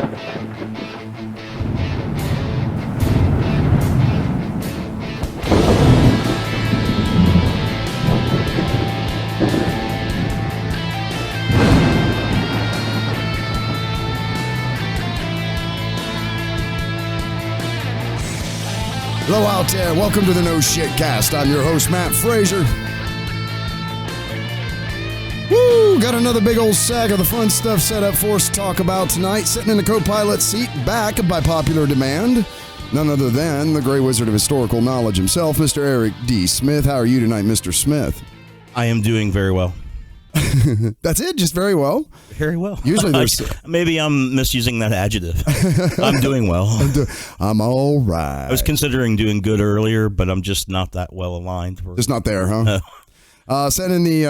Hello out there. Welcome to the No Shit Cast. I'm your host, Matt Frazier. Woo! Got another big old sack of the fun stuff set up for us to talk about tonight. Sitting in the co-pilot seat, back by popular demand, none other than the Grey Wizard of Historical Knowledge himself, Mr. Eric D. Smith. How are you tonight, Mr. Smith? I am doing very well. That's it? Just very well? Very well. Usually there's... Maybe I'm misusing that adjective. I'm doing well. I'm all right. I was considering doing good earlier, but I'm just not that well aligned. Just not there, huh? Sent in the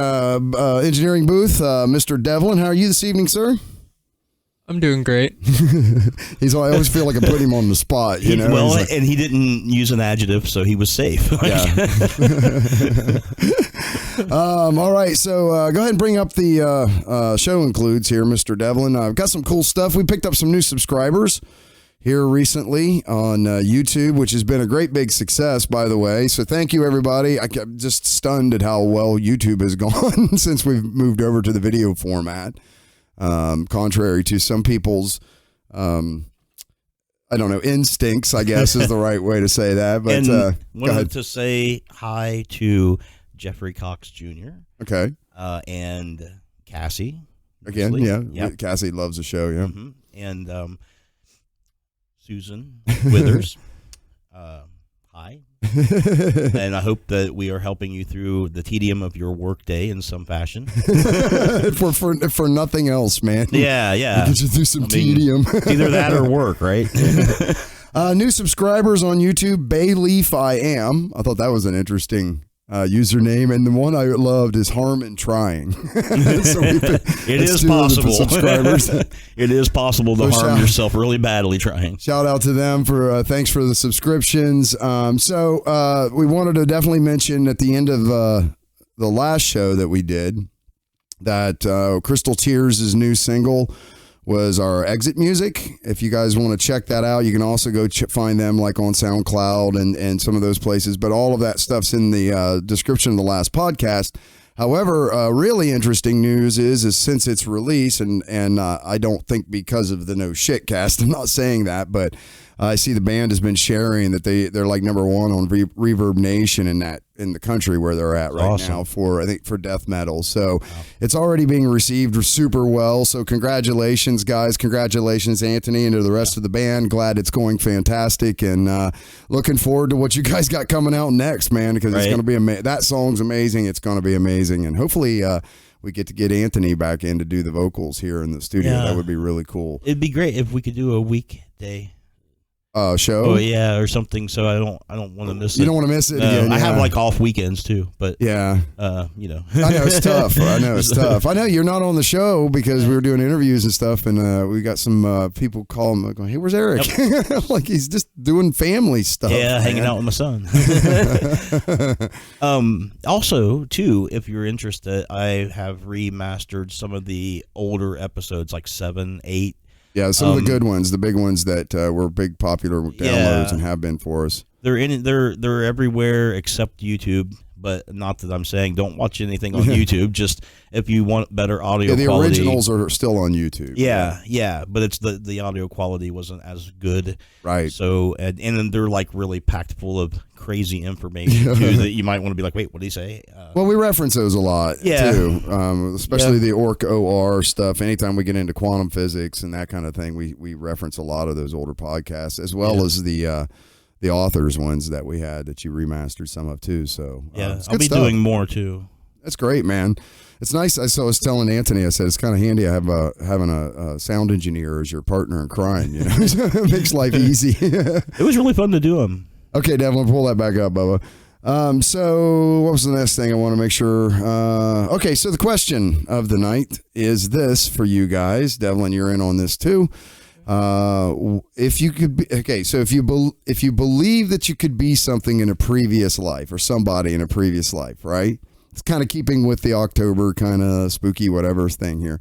engineering booth, Mr. Devlin. How are you this evening, sir? I'm doing great. I always feel like I'm putting him on the spot, you know. Well, like, and he didn't use an adjective, so he was safe. Yeah. All right, so go ahead and bring up the show includes here, Mr. Devlin. I've got some cool stuff. We picked up some new subscribers here recently on YouTube, which has been a great big success, by the way. So thank you, everybody. I'm just stunned at how well YouTube has gone since we've moved over to the video format. Contrary to some people's, I don't know, instincts, I guess is the right way to say that. But and wanted to say hi to Jeffrey Cox Jr. Okay. And Cassie. Again, obviously. yeah. Yep. Cassie loves the show, yeah. Mm-hmm. And Susan Withers. Hi. And I hope that we are helping you through the tedium of your workday in some fashion. for nothing else, man. Yeah. Get you through some tedium. Either that or work, right? New subscribers on YouTube, Bayleaf I Am. I thought that was an interesting username, and the one I loved is Harmon Trying. So it is possible. It is possible to harm yourself really badly trying. Shout out to them for thanks for the subscriptions. So we wanted to definitely mention at the end of the last show that we did that Crystal Tears' new single was our exit music. If you guys want to check that out, you can also go find them like on SoundCloud and some of those places. But all of that stuff's in the description of the last podcast. However, really interesting news is since its release, and I don't think because of the No Shit Cast, I'm not saying that, but I see the band has been sharing that they're like number one on Reverb Nation in the country where they're at right now for death metal. So It's already being received super well. So congratulations, guys. Congratulations, Anthony, and to the rest of the band. Glad it's going fantastic, and looking forward to what you guys got coming out next, man. Because it's going to be that song's amazing. It's going to be amazing, and hopefully we get to get Anthony back in to do the vocals here in the studio. Yeah. That would be really cool. It'd be great if we could do a weekday show. Oh yeah, or something. So I don't want to miss it. You don't want to miss it. Again, I have like off weekends too, but yeah, I know it's tough. I know you're not on the show because we were doing interviews and stuff, and we got some people call him going, "Hey, where's Eric?" Yep. Like he's just doing family stuff. Yeah, man. Hanging out with my son. Also, too, if you're interested, I have remastered some of the older episodes, like 7, 8. Yeah, some of the good ones, the big ones that were big popular downloads and have been for us. They're everywhere except YouTube, but not that I'm saying don't watch anything on YouTube. Just if you want better audio quality. The originals are still on YouTube. Yeah, but it's the audio quality wasn't as good. Right. So and then they're like really packed full of crazy information too that you might want to be like, wait, what did he say? Well, we reference those a lot too, especially the Orc OR stuff. Anytime we get into quantum physics and that kind of thing, we reference a lot of those older podcasts as well as the authors ones that we had that you remastered some of too. So I'll be doing more too. That's great, man. It's nice. I was telling Anthony, I said it's kind of handy having a sound engineer as your partner in crime. You know, it makes life easy. It was really fun to do them. Okay, Devlin, pull that back up, Bubba. So what was the next thing I want to make sure? Okay, so the question of the night is this for you guys. Devlin, you're in on this too. If you could be, okay, so if you believe that you could be something in a previous life or somebody in a previous life, right? It's kind of keeping with the October kind of spooky whatever thing here.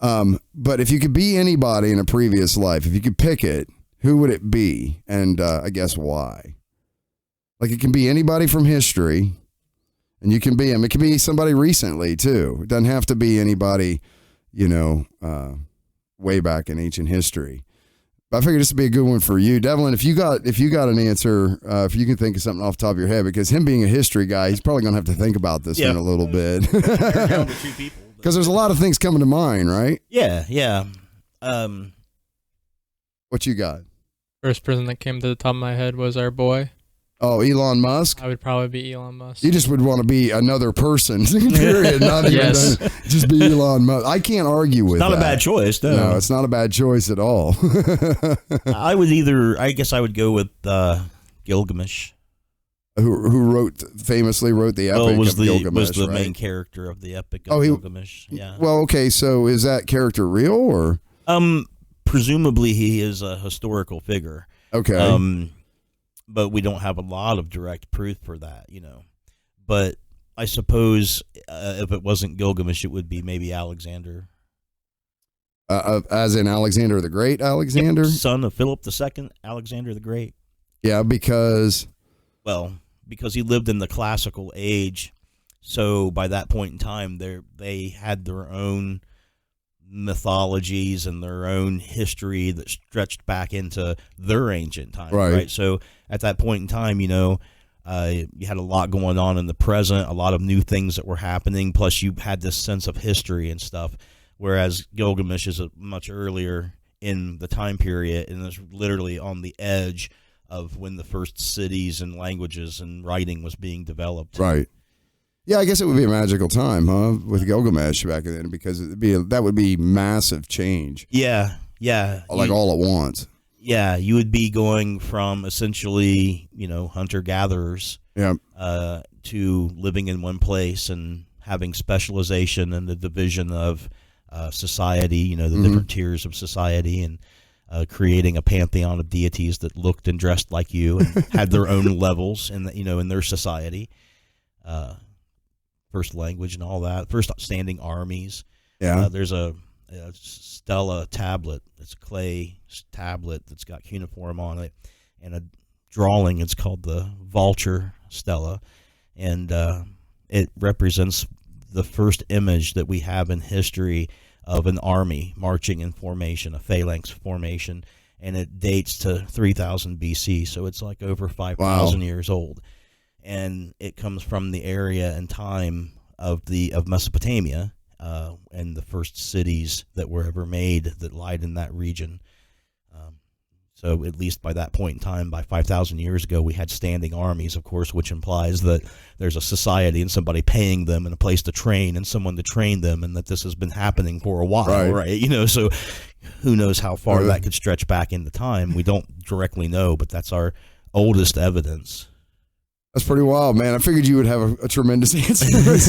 But if you could be anybody in a previous life, if you could pick it, who would it be? And I guess why? Like, it can be anybody from history, and you can be him. It can be somebody recently too. It doesn't have to be anybody, way back in ancient history. But I figured this would be a good one for you, Devlin. If you got an answer, if you can think of something off the top of your head, because him being a history guy, he's probably gonna have to think about this one a little bit. Because there's a lot of things coming to mind, right? Yeah. What you got? First person that came to the top of my head was our boy. Oh, Elon Musk? I would probably be Elon Musk. You just would want to be another person, period. Not even Yes. just be Elon Musk. I can't argue with that. Not a bad choice, no. No, it's not a bad choice at all. I guess I would go with Gilgamesh. Who famously wrote the epic of Gilgamesh, was the right? main character of the epic of Gilgamesh. Yeah. Well, okay, so is that character real or? Presumably he is a historical figure. Okay. But we don't have a lot of direct proof for that, But I suppose if it wasn't Gilgamesh, it would be maybe Alexander. As in Alexander the Great, Alexander? Yep, son of Philip II, Alexander the Great. Yeah, because he lived in the classical age. So by that point in time, they had their own mythologies and their own history that stretched back into their ancient times, right? So at that point in time, you had a lot going on in the present, a lot of new things that were happening, plus you had this sense of history and stuff, whereas Gilgamesh is much earlier in the time period and is literally on the edge of when the first cities and languages and writing was being developed. Right. Yeah, I guess it would be a magical time, huh, with Gilgamesh back then, because that would be massive change. Yeah. Like all at once. Yeah, you would be going from essentially, hunter-gatherers to living in one place and having specialization and the division of society, the different tiers of society, and creating a pantheon of deities that looked and dressed like you and had their own levels in their society. First language and all that. First standing armies. Yeah. There's a stela tablet. It's a clay tablet that's got cuneiform on it, and a drawing. It's called the vulture stela, and it represents the first image that we have in history of an army marching in formation, a phalanx formation, and it dates to 3000 BC. So it's like over 5,000 years old. And it comes from the area and time of Mesopotamia, and the first cities that were ever made that lied in that region. So at least by that point in time, by 5,000 years ago, we had standing armies, of course, which implies that there's a society and somebody paying them and a place to train and someone to train them, and that this has been happening for a while, right? So who knows how far that could stretch back into time. We don't directly know, but that's our oldest evidence. That's pretty wild, man. I figured you would have a tremendous answer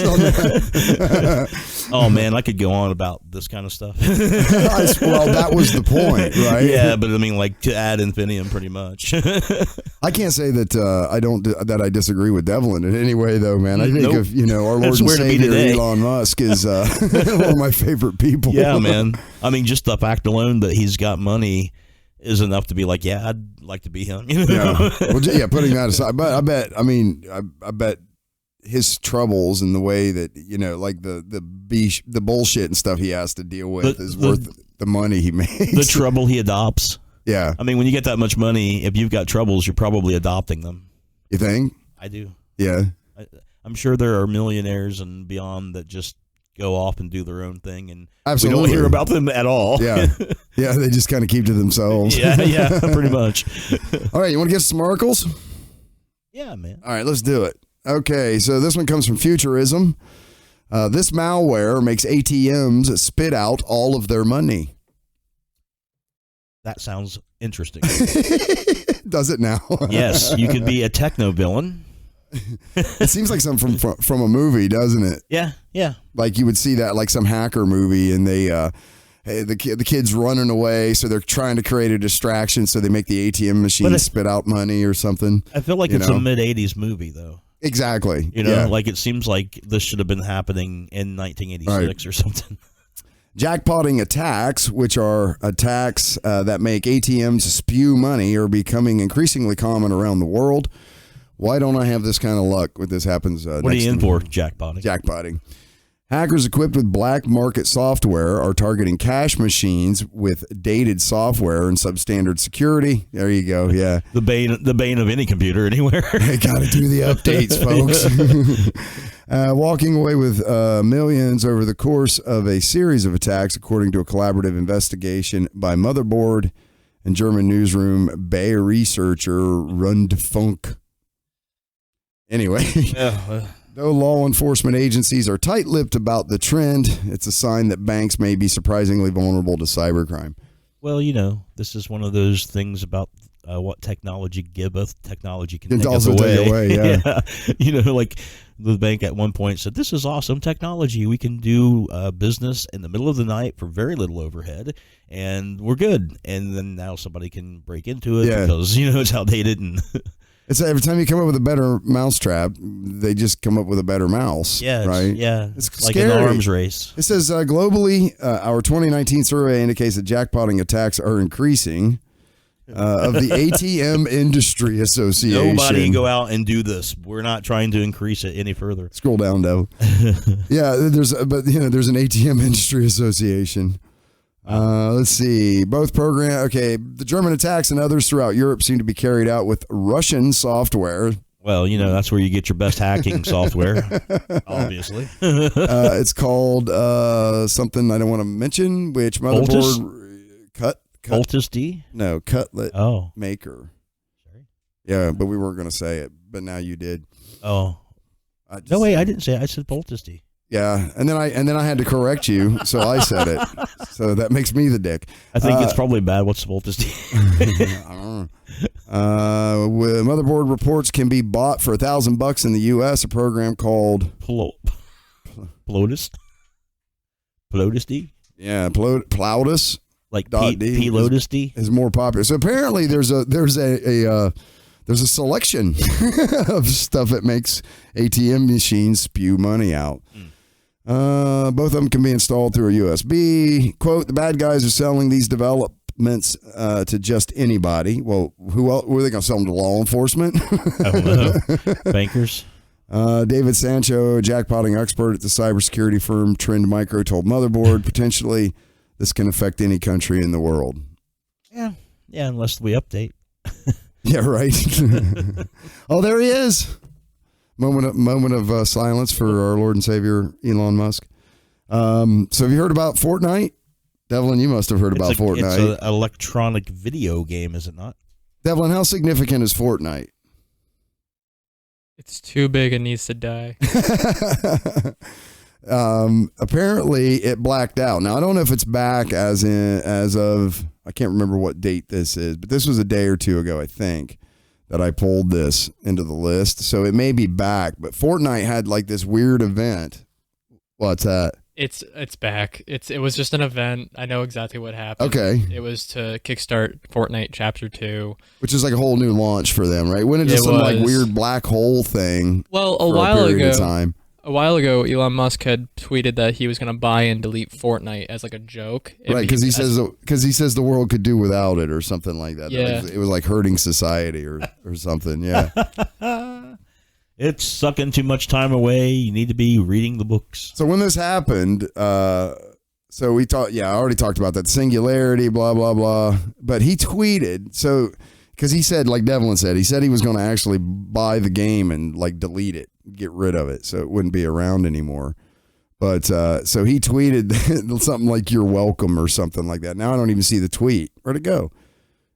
on that. Oh, man, I could go on about this kind of stuff. Well, that was the point, right? Yeah, but I mean, like, to ad infinitum, pretty much. I can't say that I disagree with Devlin in any way, though, man. I think of our Lord and Savior Elon Musk is one of my favorite people. Yeah, man. I mean, just the fact alone that he's got money is enough to be like, yeah, I'd like to be him. Yeah. Well, putting that aside, but I bet his troubles and the way that like the bullshit and stuff he has to deal with is worth the money he makes. The trouble he adopts. Yeah. I mean, when you get that much money, if you've got troubles, you're probably adopting them. You think? I do. Yeah. I'm sure there are millionaires and beyond that just go off and do their own thing, and Absolutely. we don't hear about them at all. Yeah. Yeah, they just kind of keep to themselves. Yeah, pretty much. All right, you want to get some oracles? Yeah, man. All right, let's do it. Okay, so this one comes from Futurism. This malware makes ATMs spit out all of their money. That sounds interesting. Does it now? Yes, you could be a techno villain. It seems like something from a movie, doesn't it? Yeah. Like you would see that, like some hacker movie, and they, the kid's running away, so they're trying to create a distraction, so they make the ATM machine spit out money or something. I feel like it's a mid-'80s movie, though. Exactly. Like it seems like this should have been happening in 1986 or something. Jackpotting attacks, which are attacks that make ATMs spew money, are becoming increasingly common around the world. Why don't I have this kind of luck when this happens? What are you in for? Jackpotting. Jackpotting. Hackers equipped with black market software are targeting cash machines with dated software and substandard security. There you go. Yeah. The bane of any computer anywhere. They got to do the updates, folks. Walking away with millions over the course of a series of attacks, according to a collaborative investigation by Motherboard and German newsroom Bayer researcher Rundfunk. Anyway. Yeah. Though law enforcement agencies are tight-lipped about the trend, it's a sign that banks may be surprisingly vulnerable to cybercrime. Well, this is one of those things about what technology giveth, technology can It take also us away. take away, yeah. Like the bank at one point said, this is awesome technology. We can do business in the middle of the night for very little overhead, and we're good. And then now somebody can break into it because, it's outdated and... It's every time you come up with a better mousetrap, they just come up with a better mouse. Yeah, right. It's like an arms race. It says globally, our 2019 survey indicates that jackpotting attacks are increasing. Of the ATM Industry Association. Nobody go out and do this. We're not trying to increase it any further. Scroll down, though. Yeah, there's an ATM Industry Association. Let's see. Both the German attacks and others throughout Europe seem to be carried out with Russian software. Well, that's where you get your best hacking software, obviously. It's called something I don't want to mention, which motherboard Voltus D? No, Cutlet Maker. Sorry. Yeah, but we weren't going to say it, but now you did. Oh. No, wait, I didn't say it. I said Voltus D. Yeah, and then I had to correct you, so I said it. So that makes me the dick. I think it's probably bad. What's Voltus D? I don't know. Motherboard reports can be bought for $1,000 in the U.S. A program called Plotus D. Yeah, Plautus. Like P Lotus D is more popular. So apparently there's a selection of stuff that makes ATM machines spew money out. Both of them can be installed through a USB. Quote, the bad guys are selling these developments to just anybody. Well, who are they going to sell them to? Law enforcement? I don't know. Bankers? David Sancho, a jackpotting expert at the cybersecurity firm Trend Micro, told Motherboard, potentially this can affect any country in the world. Yeah, unless we update. Yeah, right. Oh, there he is. Moment of silence for our Lord and Savior, Elon Musk. So have you heard about Fortnite? Devlin, you must have heard about Fortnite. It's an electronic video game, is it not? Devlin, how significant is Fortnite? It's too big and needs to die. Apparently it blacked out. Now I don't know if it's back as of I can't remember what date this is, but this was a day or two ago, I think, that I pulled this into the list. So it may be back, but Fortnite had like this weird event. What's that? It's back. It was just an event. I know exactly what happened. Okay. It was to kickstart Fortnite Chapter 2. Which is like a whole new launch for them, right? When it just some like weird black hole thing. Well, a while ago, Elon Musk had tweeted that he was going to buy and delete Fortnite as like a joke. Right, because he says the world could do without it or something like that. Yeah. It was like hurting society or something. Yeah. It's sucking too much time away. You need to be reading the books. So when this happened, so we talked. Yeah, I already talked about that singularity, blah blah blah. But he tweeted because he said, like Devlin said, he was going to actually buy the game and like delete it, get rid of it, so it wouldn't be around anymore. But so he tweeted something like "You're welcome" or something like that. Now I don't even see the tweet. Where'd it go?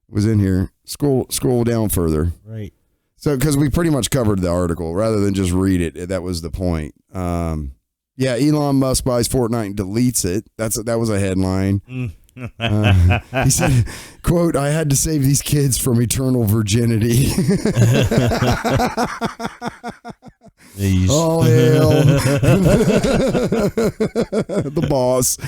It was in here. Scroll down further. Right. So, because we pretty much covered the article, rather than just read it, that was the point. Yeah, Elon Musk buys Fortnite and deletes it. That was a headline. He said, "Quote: I had to save these kids from eternal virginity." All hail the boss.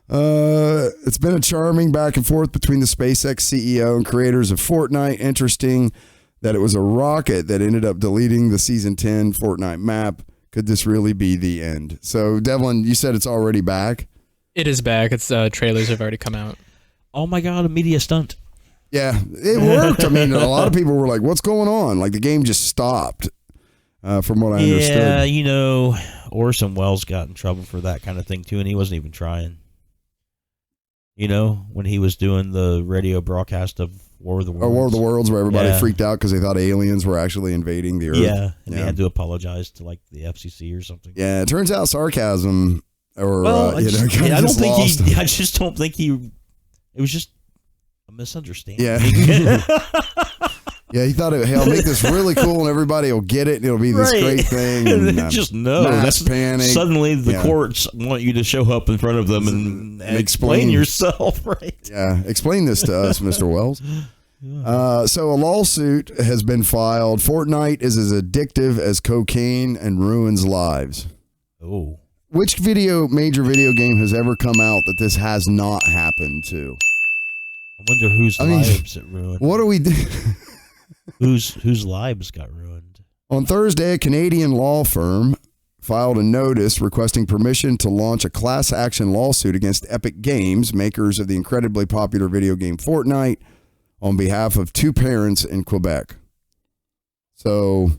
It's been a charming back and forth between the SpaceX CEO and creators of Fortnite. Interesting that it was a rocket that ended up deleting the Season 10 Fortnite map. Could this really be the end? So, Devlin, you said it's already back? It is back. Its trailers have already come out. Oh my god, a media stunt. Yeah, it worked. I mean, a lot of people were like, "What's going on?" Like the game just stopped. From what I understood. Yeah, you know, Orson Welles got in trouble for that kind of thing too, and he wasn't even trying. You know, when he was doing the radio broadcast of War of the Worlds. War of the Worlds, where everybody freaked out because they thought aliens were actually invading the Earth. Yeah, and they had to apologize to like the FCC or something. Yeah, it turns out sarcasm, or I just don't think he. It was just a misunderstanding. Yeah. Yeah, he thought, hey, I'll make this really cool and everybody will get it and it'll be this great thing. And just no. That's panic. Suddenly the courts want you to show up in front of them and explain yourself, right? Yeah, explain this to us, Mr. Wells. So a lawsuit has been filed. Fortnite is as addictive as cocaine and ruins lives. Oh. Which major video game has ever come out that this has not happened to? I wonder whose lives it ruined. What do we do? Whose lives got ruined? On Thursday, a Canadian law firm filed a notice requesting permission to launch a class action lawsuit against Epic Games, makers of the incredibly popular video game Fortnite, on behalf of two parents in Quebec. So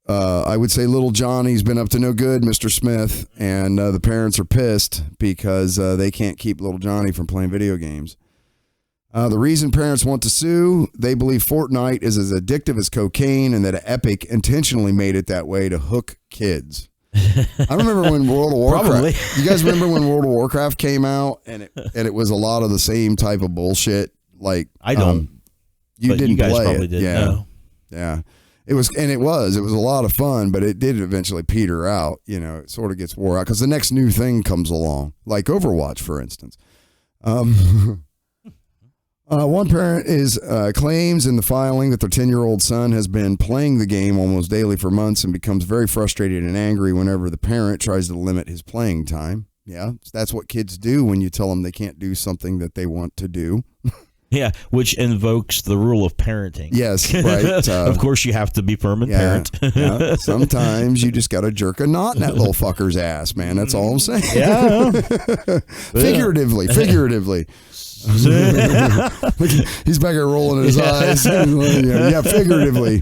I would say little Johnny's been up to no good, Mr. Smith, and the parents are pissed because they can't keep little Johnny from playing video games. The reason parents want to sue, they believe Fortnite is as addictive as cocaine and that Epic intentionally made it that way to hook kids. I remember when World of Warcraft. You guys remember when World of Warcraft came out and it was a lot of the same type of bullshit? Like I don't. You didn't you guys play probably it. Didn't know. Yeah. It was a lot of fun, but it did eventually peter out. You know, it sort of gets wore out because the next new thing comes along, like Overwatch, for instance. One parent claims in the filing that their 10-year-old son has been playing the game almost daily for months and becomes very frustrated and angry whenever the parent tries to limit his playing time. Yeah, that's what kids do when you tell them they can't do something that they want to do. Yeah, which invokes the rule of parenting. Yes, right. Of course, you have to be permanent parent. Yeah. Sometimes you just got to jerk a knot in that little fucker's ass, man. That's all I'm saying. Yeah. Figuratively. He's back here rolling his eyes. Yeah, figuratively.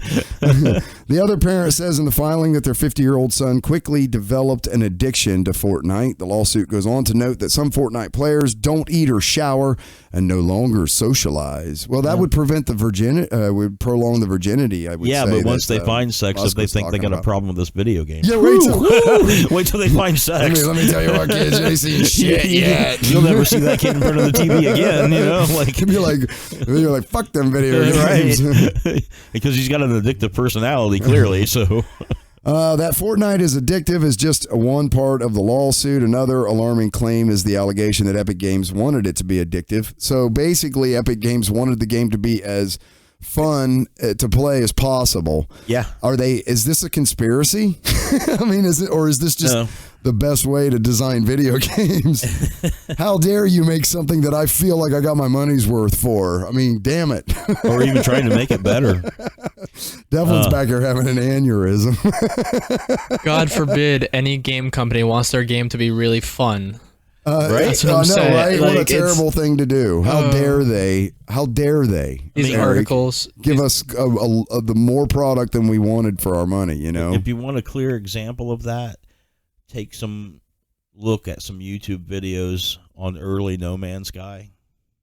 The other parent says in the filing that their 50-year-old son quickly developed an addiction to Fortnite. The lawsuit goes on to note that some Fortnite players don't eat or shower and no longer socialize. Well, that would prevent the virginity, would prolong the virginity, I would say. Yeah, but once they find sex, if they think they got a problem with this video game. Yeah, wait till they find sex. Let me tell you what, kids, you ain't seen shit yet. You'll never see that kid in front of the TV again, you know? Like, you're like, fuck them video games. Right. Because he's got an addictive personality, clearly, so... That Fortnite is addictive is just one part of the lawsuit. Another alarming claim is the allegation that Epic Games wanted it to be addictive. So basically, Epic Games wanted the game to be as fun to play as possible. Yeah. Is this a conspiracy? I mean, is this just the best way to design video games? How dare you make something that I feel like I got my money's worth for? I mean, damn it. Or even trying to make it better. Devlin's back here having an aneurysm. God forbid any game company wants their game to be really fun. Right? That's what I'm saying. Right? What a terrible thing to do. How dare they? How dare they? These articles give us the more product than we wanted for our money, you know? If you want a clear example of that, take some look at some YouTube videos on early No Man's Sky.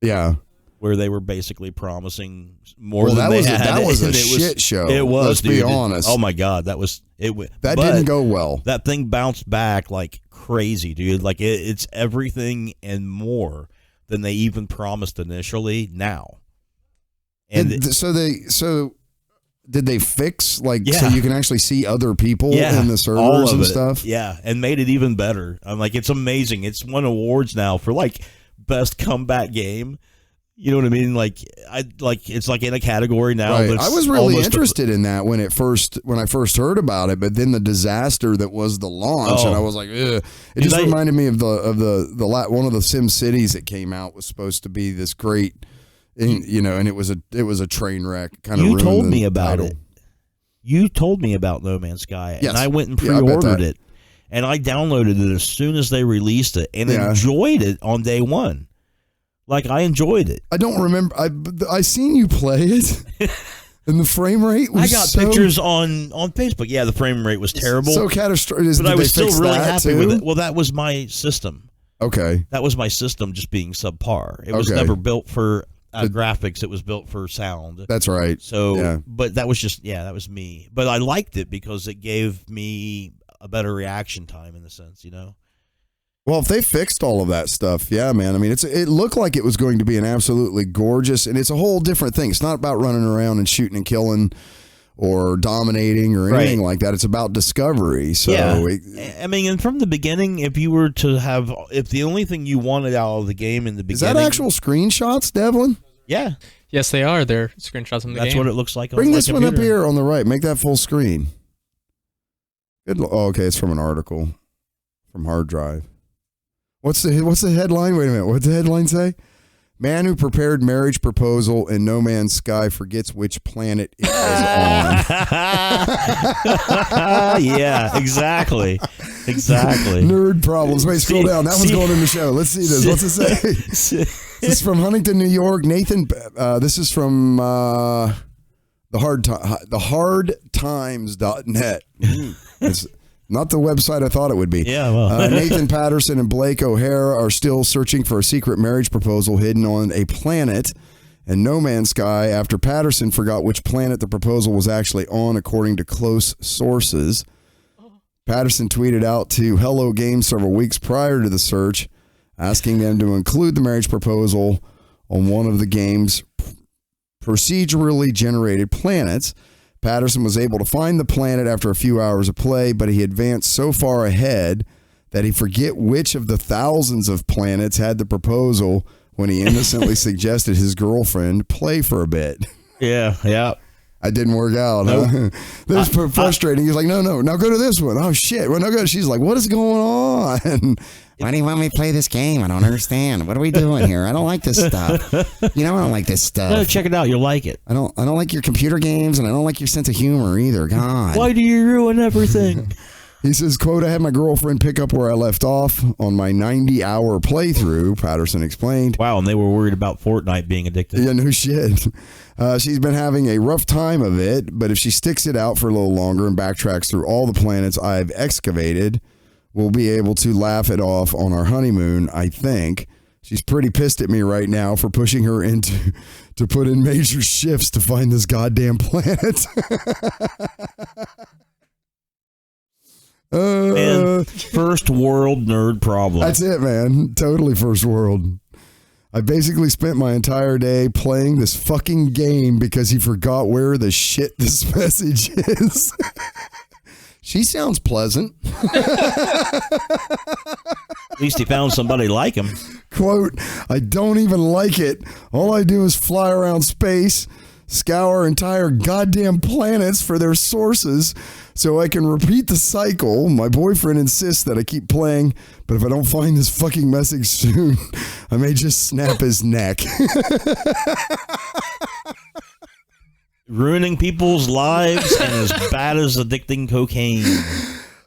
Yeah. Where they were basically promising more than they had. That was a shit show. It was, let's be honest. Oh my God, that was it. That didn't go well. That thing bounced back like crazy, dude. Like it's everything and more than they even promised initially. Now, and did they fix so you can actually see other people in the servers and stuff? Yeah, and made it even better. I'm like, it's amazing. It's won awards now for like best comeback game. You know what I mean? Like it's like in a category now. Right. I was really interested in that when I first heard about it, but then the disaster that was the launch, and I was like, ugh. It just reminded me of the one of the Sim Cities that came out was supposed to be this great, and it was a train wreck. You told me about it. You told me about No Man's Sky, and I went and pre-ordered it. and I downloaded it as soon as they released it and enjoyed it on day one. Like, I enjoyed it. I don't remember. I seen you play it, and the frame rate was I got pictures on Facebook. Yeah, the frame rate was terrible. So catastrophic. But I was still really happy with it. Well, that was my system. Okay. That was my system just being subpar. It was never built for graphics. It was built for sound. That's right. So, but that was just, that was me. But I liked it because it gave me a better reaction time in a sense, Well, if they fixed all of that stuff, man. I mean, it looked like it was going to be an absolutely gorgeous, and it's a whole different thing. It's not about running around and shooting and killing or dominating or anything like that. It's about discovery. So, I mean, and from the beginning, if the only thing you wanted out of the game in the beginning, is that actual screenshots, Devlin? Yeah. Yes, they are. They're screenshots from the game. That's what it looks like. Bring this one up here on the right. Make that full screen. Good. Oh, okay, it's from an article from Hard Drive. What's the headline? Wait a minute. What's the headline say? Man who prepared marriage proposal in No Man's Sky forgets which planet it was on. Yeah, exactly. Nerd problems. Wait, scroll down. That one's going in the show. Let's see this. What's it say? This is from Huntington, New York. Nathan, this is from thehardtimes.net. It's not the website I thought it would be. Yeah, well. Nathan Patterson and Blake O'Hara are still searching for a secret marriage proposal hidden on a planet in No Man's Sky after Patterson forgot which planet the proposal was actually on, according to close sources. Patterson tweeted out to Hello Games several weeks prior to the search, asking them to include the marriage proposal on one of the game's procedurally generated planets. Patterson was able to find the planet after a few hours of play, but he advanced so far ahead that he forget which of the thousands of planets had the proposal when he innocently suggested his girlfriend play for a bit. Yeah. It didn't work out. Nope. Huh? That was frustrating. He's like, no, now go to this one. Oh, shit. Well, now go. She's like, what is going on? Why do you want me to play this game? I don't understand. What are we doing here? I don't like this stuff. I don't like this stuff. No, check it out. You'll like it. I don't like your computer games, and I don't like your sense of humor either. God. Why do you ruin everything? He says, quote, I had my girlfriend pick up where I left off on my 90-hour playthrough, Patterson explained. Wow, and they were worried about Fortnite being addicted. Yeah, no shit. She's been having a rough time of it, but if she sticks it out for a little longer and backtracks through all the planets I've excavated, we'll be able to laugh it off on our honeymoon, I think. She's pretty pissed at me right now for pushing her to put in major shifts to find this goddamn planet. Man, first world nerd problem. That's it, man. Totally first world. I basically spent my entire day playing this fucking game because he forgot where the shit this message is. She sounds pleasant. At least he found somebody like him. Quote, I don't even like it. All I do is fly around space, scour entire goddamn planets for their sources so I can repeat the cycle. My boyfriend insists that I keep playing, but if I don't find this fucking message soon, I may just snap his neck. Ruining people's lives and as bad as addicting cocaine.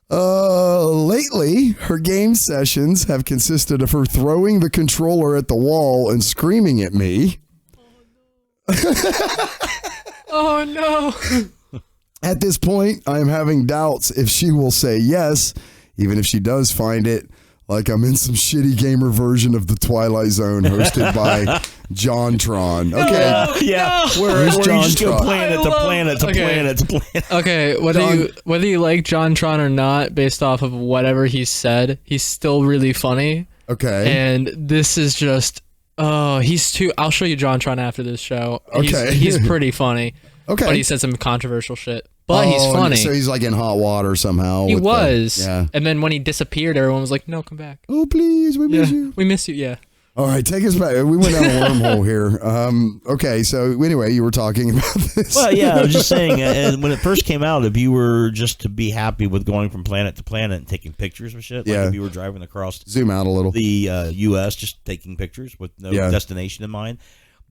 Lately, her game sessions have consisted of her throwing the controller at the wall and screaming at me. Oh, no. At this point, I am having doubts if she will say yes, even if she does find it like I'm in some shitty gamer version of the Twilight Zone hosted by JonTron. Okay. Yeah. Where's JonTron? Planet to planet to planet to planet. Okay, whether you like JonTron or not, based off of whatever he said, he's still really funny. Okay. And this is just, he's too, I'll show you JonTron after this show. Okay. He's pretty funny. Okay. But he said some controversial shit. But he's funny. So he's like in hot water somehow. He was. Yeah. And then when he disappeared, everyone was like, no, come back. Oh, please. We miss you. We miss you. Yeah. All right. Take us back. We went down a wormhole here. Okay. So anyway, you were talking about this. Well, yeah, I was just saying, and when it first came out, if you were just to be happy with going from planet to planet and taking pictures of shit, like if you were driving across zoom out a little the U.S., just taking pictures with no destination in mind,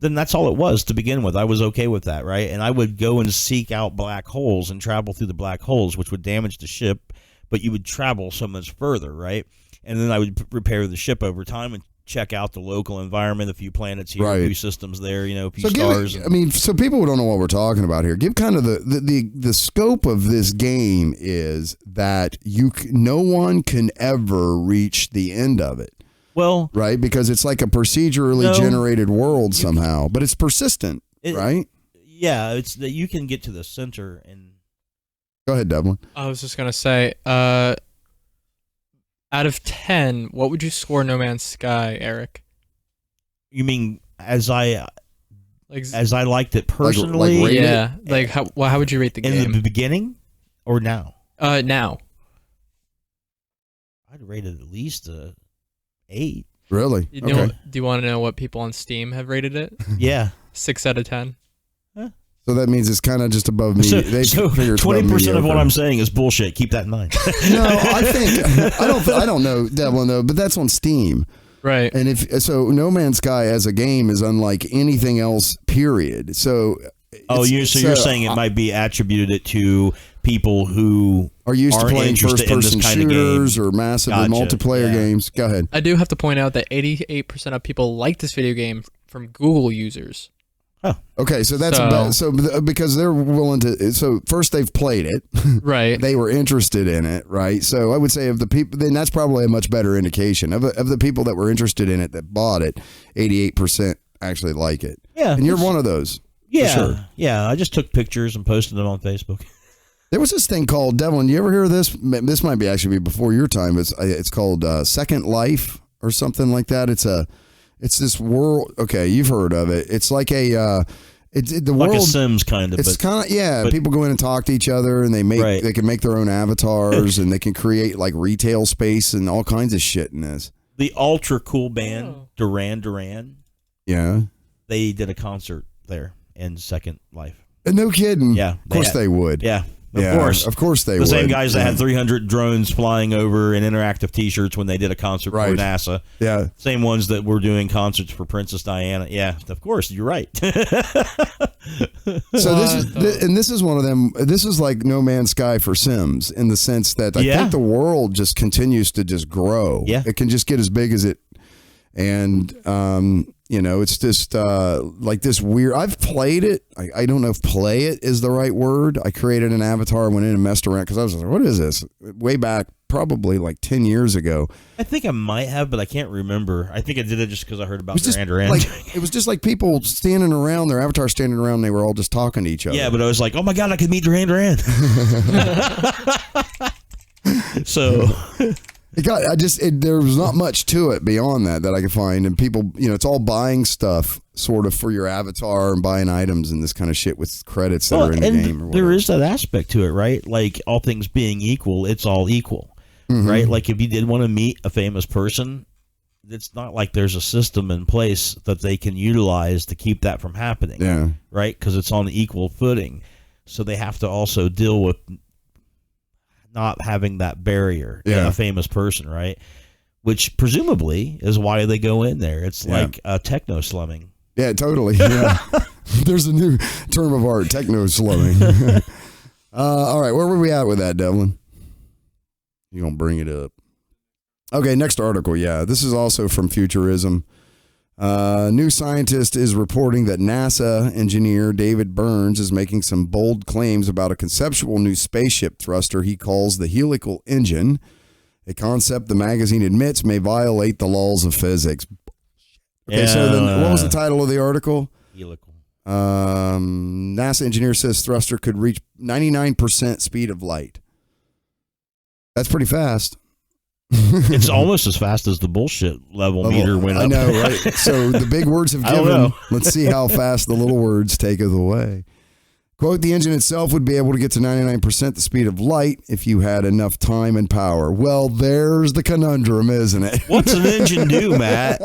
then that's all it was to begin with. I was okay with that, right? And I would go and seek out black holes and travel through the black holes, which would damage the ship, but you would travel so much further, right? And then I would repair the ship over time and check out the local environment, a few planets here, a few systems there, a few stars. So people who don't know what we're talking about here, give kind of the scope of this game is that no one can ever reach the end of it. Well, right, because it's like a procedurally generated world somehow, but it's persistent, right? Yeah, it's that you can get to the center and. Go ahead, Devlin. I was just gonna say, out of 10, what would you score No Man's Sky, Eric? You mean as I liked it personally? How would you rate the game? In the beginning or now? Now. I'd rate it at least a 8. Really? Do you want to know what people on Steam have rated it? Yeah. 6 out of 10. So that means it's kind of just above me. So 20% of what I'm saying is bullshit. Keep that in mind. No, I don't know, Devlin, though, but that's on Steam. Right. And so No Man's Sky as a game is unlike anything else, period. So you're saying it might be attributed to people who are used to playing first-person shooters or massively multiplayer games. Go ahead. I do have to point out that 88% of people like this video game from Google users. Oh, okay. So that's because they're willing to. So first they've played it, right? They were interested in it, right? So I would say of the people, then that's probably a much better indication of the people that were interested in it that bought it. 88% actually like it. Yeah, and you're one of those. Yeah, for sure. Yeah. I just took pictures and posted them on Facebook. There was this thing called Devlin. You ever hear of this? This might be actually be before your time. It's called Second Life or something like that. It's this world. Okay, you've heard of it. It's like the like world. A Sims kind of. It's kind of people go in and talk to each other, and they can make their own avatars, and they can create like retail space and all kinds of shit in this. The ultra cool band Duran Duran. Yeah, they did a concert there in Second Life. No kidding. Yeah, of course they would. Yeah. Of course they would. The same guys that had 300 drones flying over and interactive T-shirts when they did a concert for NASA. Yeah. Same ones that were doing concerts for Princess Diana. Yeah, of course, you're right. So this is one of them. This is like No Man's Sky for Sims in the sense that I think the world just continues to just grow. Yeah. It can just get as big as it. And, it's just like this weird. I've played it. I don't know if play it is the right word. I created an avatar, went in and messed around because I was like, what is this? Way back, probably like 10 years ago. I think I might have, but I can't remember. I think I did it just because I heard about Duran Duran. It was just like people standing around, their avatar standing around, and they were all just talking to each other. Yeah, but I was like, oh my God, I could meet Duran Duran. So... there was not much to it beyond that I could find, and people, it's all buying stuff sort of for your avatar and buying items and this kind of shit with credits that are in the game. Or there is that aspect to it, right? Like all things being equal, it's all equal, right? Like if you did want to meet a famous person, it's not like there's a system in place that they can utilize to keep that from happening, right? Because it's on equal footing, so they have to also deal with not having that barrier in a famous person, right? Which presumably is why they go in there. It's like techno slumming. Yeah, totally. Yeah. There's a new term of art, techno slumming. All right, where were we at with that, Devlin? You're going to bring it up. Okay, next article. Yeah, this is also from Futurism. New Scientist is reporting that NASA engineer David Burns is making some bold claims about a conceptual new spaceship thruster he calls the helical engine, a concept the magazine admits may violate the laws of physics. Okay, so then what was the title of the article? Helical. NASA engineer says thruster could reach 99% speed of light. That's pretty fast. It's almost as fast as the bullshit level meter went up. I know, right? So the big words have given. Let's see how fast the little words take us away. Quote, the engine itself would be able to get to 99% the speed of light if you had enough time and power. Well, there's the conundrum, isn't it? What's an engine do, Matt?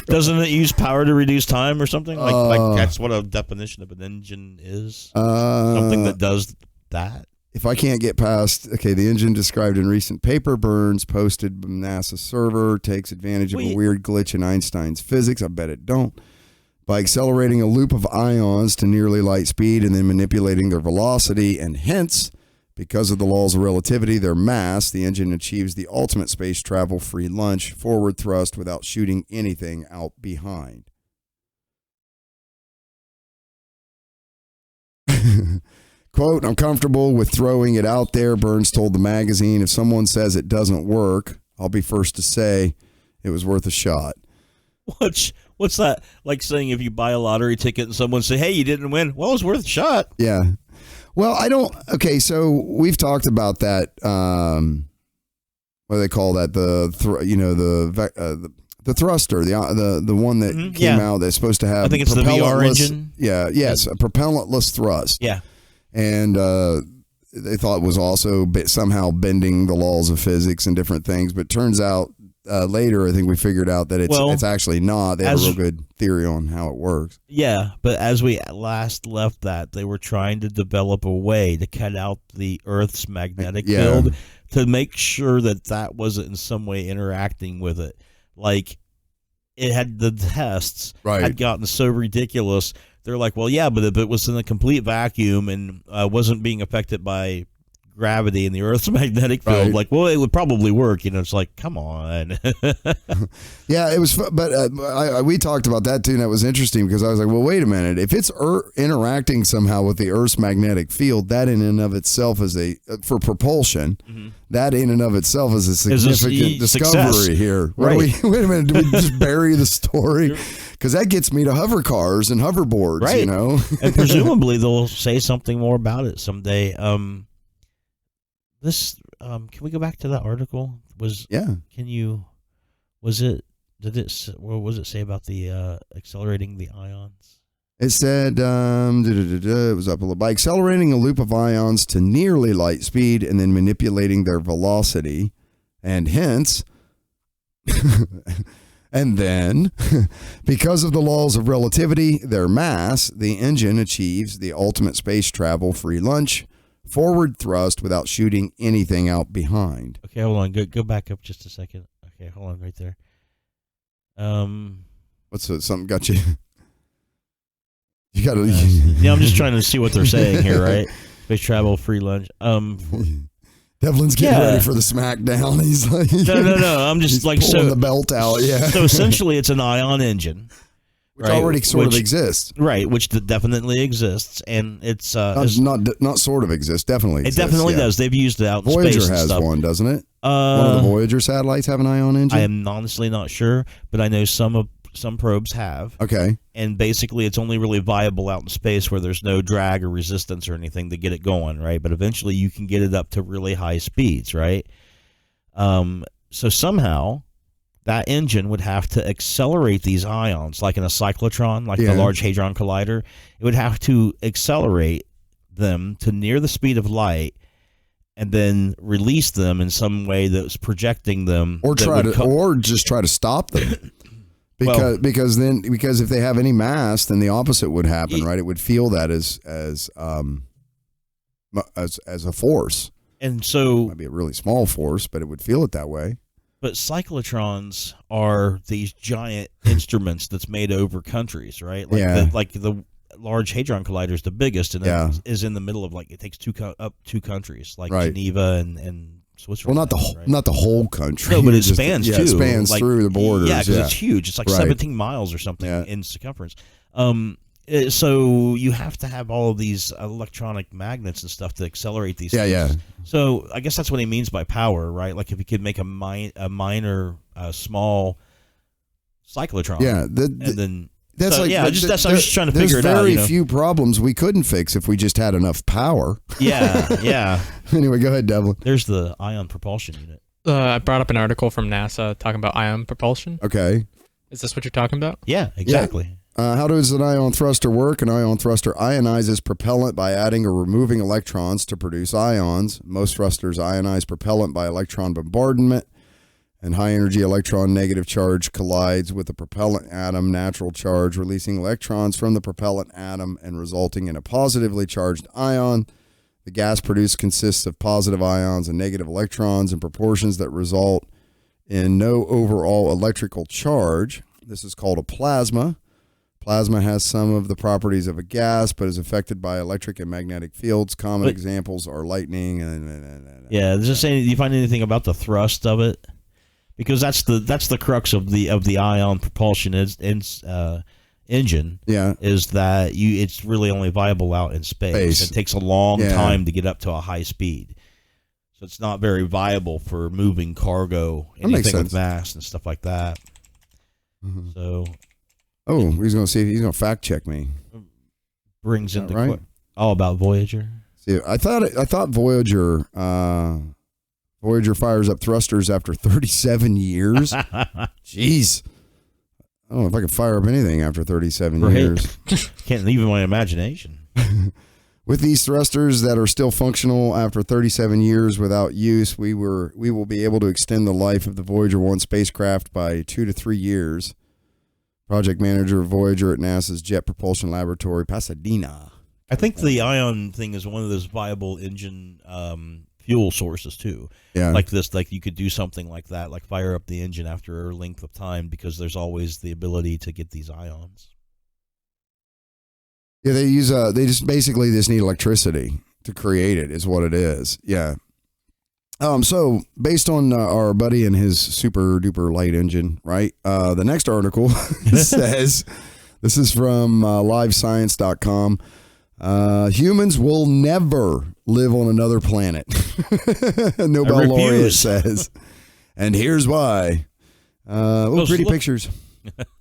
Doesn't it use power to reduce time or something? Like that's what a definition of an engine is? Something that does that? If I can't get past, the engine described in recent paper Burns posted from NASA server takes advantage of a weird glitch in Einstein's physics. I bet it don't. By accelerating a loop of ions to nearly light speed and then manipulating their velocity and hence Because of the laws of relativity, their mass, the engine achieves the ultimate space travel free lunge, forward thrust without shooting anything out behind. Quote, I'm comfortable with throwing it out there, Burns told the magazine. If someone says it doesn't work, I'll be first to say it was worth a shot. What's that? Like saying if you buy a lottery ticket and someone say, hey, you didn't win. Well, it was worth a shot. Yeah. Well, okay, so we've talked about that, what do they call that? The thruster, the one that came out that's supposed to have, I think it's the VR engine. Yeah, yes, a propellantless thrust. Yeah. And they thought it was also somehow bending the laws of physics and different things, but turns out later I think we figured out that it's actually not. They have a real good theory on how it works. Yeah, but as we last left that, they were trying to develop a way to cut out the Earth's magnetic field to make sure that wasn't in some way interacting with it. Like, it had the tests had gotten so ridiculous. They're like, well, yeah, but if it was in a complete vacuum and wasn't being affected by gravity and the Earth's magnetic field, like, well, it would probably work. It's like, come on. Yeah, it was, but we talked about that too, and that was interesting because I was like, well, wait a minute. If it's interacting somehow with the Earth's magnetic field, that in and of itself is for propulsion. That in and of itself is a significant discovery here. Wait a minute, do we just bury the story? Because that gets me to hover cars and hoverboards, And presumably they'll say something more about it someday. Can we go back to that article? What was it say about the accelerating the ions? It said it was up a little, by accelerating a loop of ions to nearly light speed and then manipulating their velocity, and hence and then because of the laws of relativity, their mass, the engine achieves the ultimate space travel free lunge, forward thrust without shooting anything out behind. Okay, hold on. Go back up just a second. Okay, hold on right there. What's it? Something got you? You got to. Yeah, I'm just trying to see what they're saying here, right? Space travel, free lunch. Devlin's getting ready for the smackdown. He's like, no. I'm just like pulling the belt out. Yeah. So essentially, it's an ion engine. Which already sort of exists. Right, which definitely exists, and it's not sort of exists, definitely exists. It definitely does. They've used it out in Voyager space and has stuff. one, doesn't it? One of the Voyager satellites have an ion engine? I am honestly not sure, but I know some probes have. Okay. And basically, it's only really viable out in space where there's no drag or resistance or anything to get it going, right? But eventually, you can get it up to really high speeds, right? So somehow, that engine would have to accelerate these ions, like in a cyclotron, like the Large Hadron Collider. It would have to accelerate them to near the speed of light, and then release them in some way that's projecting them, or just try to stop them. Because if they have any mass, then the opposite would happen, right? It would feel that as a force, and so it might be a really small force, but it would feel it that way. But cyclotrons are these giant instruments that's made over countries, right? Like the Large Hadron Collider is the biggest, and it is in the middle of, like, it takes two countries, like Geneva and Switzerland. Well, not the whole country. No, but it spans too. It spans through the borders. Yeah, because it's huge. It's like 17 miles or something in circumference. So you have to have all of these electronic magnets and stuff to accelerate these things. Yeah. So I guess that's what he means by power, right? Like if you could make a minor, small cyclotron. Yeah. That's I'm just trying to figure it out. There's very few problems we couldn't fix if we just had enough power. Yeah. Anyway, go ahead, Devlin. There's the ion propulsion unit. I brought up an article from NASA talking about ion propulsion. Okay. Is this what you're talking about? Yeah, exactly. Yeah. How does an ion thruster work? An ion thruster ionizes propellant by adding or removing electrons to produce ions. Most thrusters ionize propellant by electron bombardment, and high-energy electron negative charge collides with the propellant atom natural charge, releasing electrons from the propellant atom and resulting in a positively charged ion. The gas produced consists of positive ions and negative electrons in proportions that result in no overall electrical charge. This is called a plasma. Plasma has some of the properties of a gas, but is affected by electric and magnetic fields. Common examples are lightning. Yeah, just saying. Do you find anything about the thrust of it? Because that's the crux of the ion propulsion engine. Yeah, is that it's really only viable out in space. It takes a long time to get up to a high speed, so it's not very viable for moving cargo, anything with mass and stuff like that. Mm-hmm. So. Oh, he's going to see if he's going to fact check me. Brings into right? All about Voyager. See, I thought Voyager fires up thrusters after 37 years. Jeez, I don't know if I can fire up anything after 37 years. Can't leave in my imagination. With these thrusters that are still functional after 37 years without use, we will be able to extend the life of the Voyager 1 spacecraft by 2 to 3 years. Project manager of Voyager at NASA's Jet Propulsion Laboratory, Pasadena. I think the ion thing is one of those viable engine fuel sources too. Yeah, like this, like you could do something like that, like fire up the engine after a length of time, because there's always the ability to get these ions. Yeah, they use they just need electricity to create it, is what it is. Yeah. So based on our buddy and his super duper light engine, right? The next article says, this is from livescience.com. Humans will never live on another planet. Nobel laureate says. And here's why. Pretty pictures.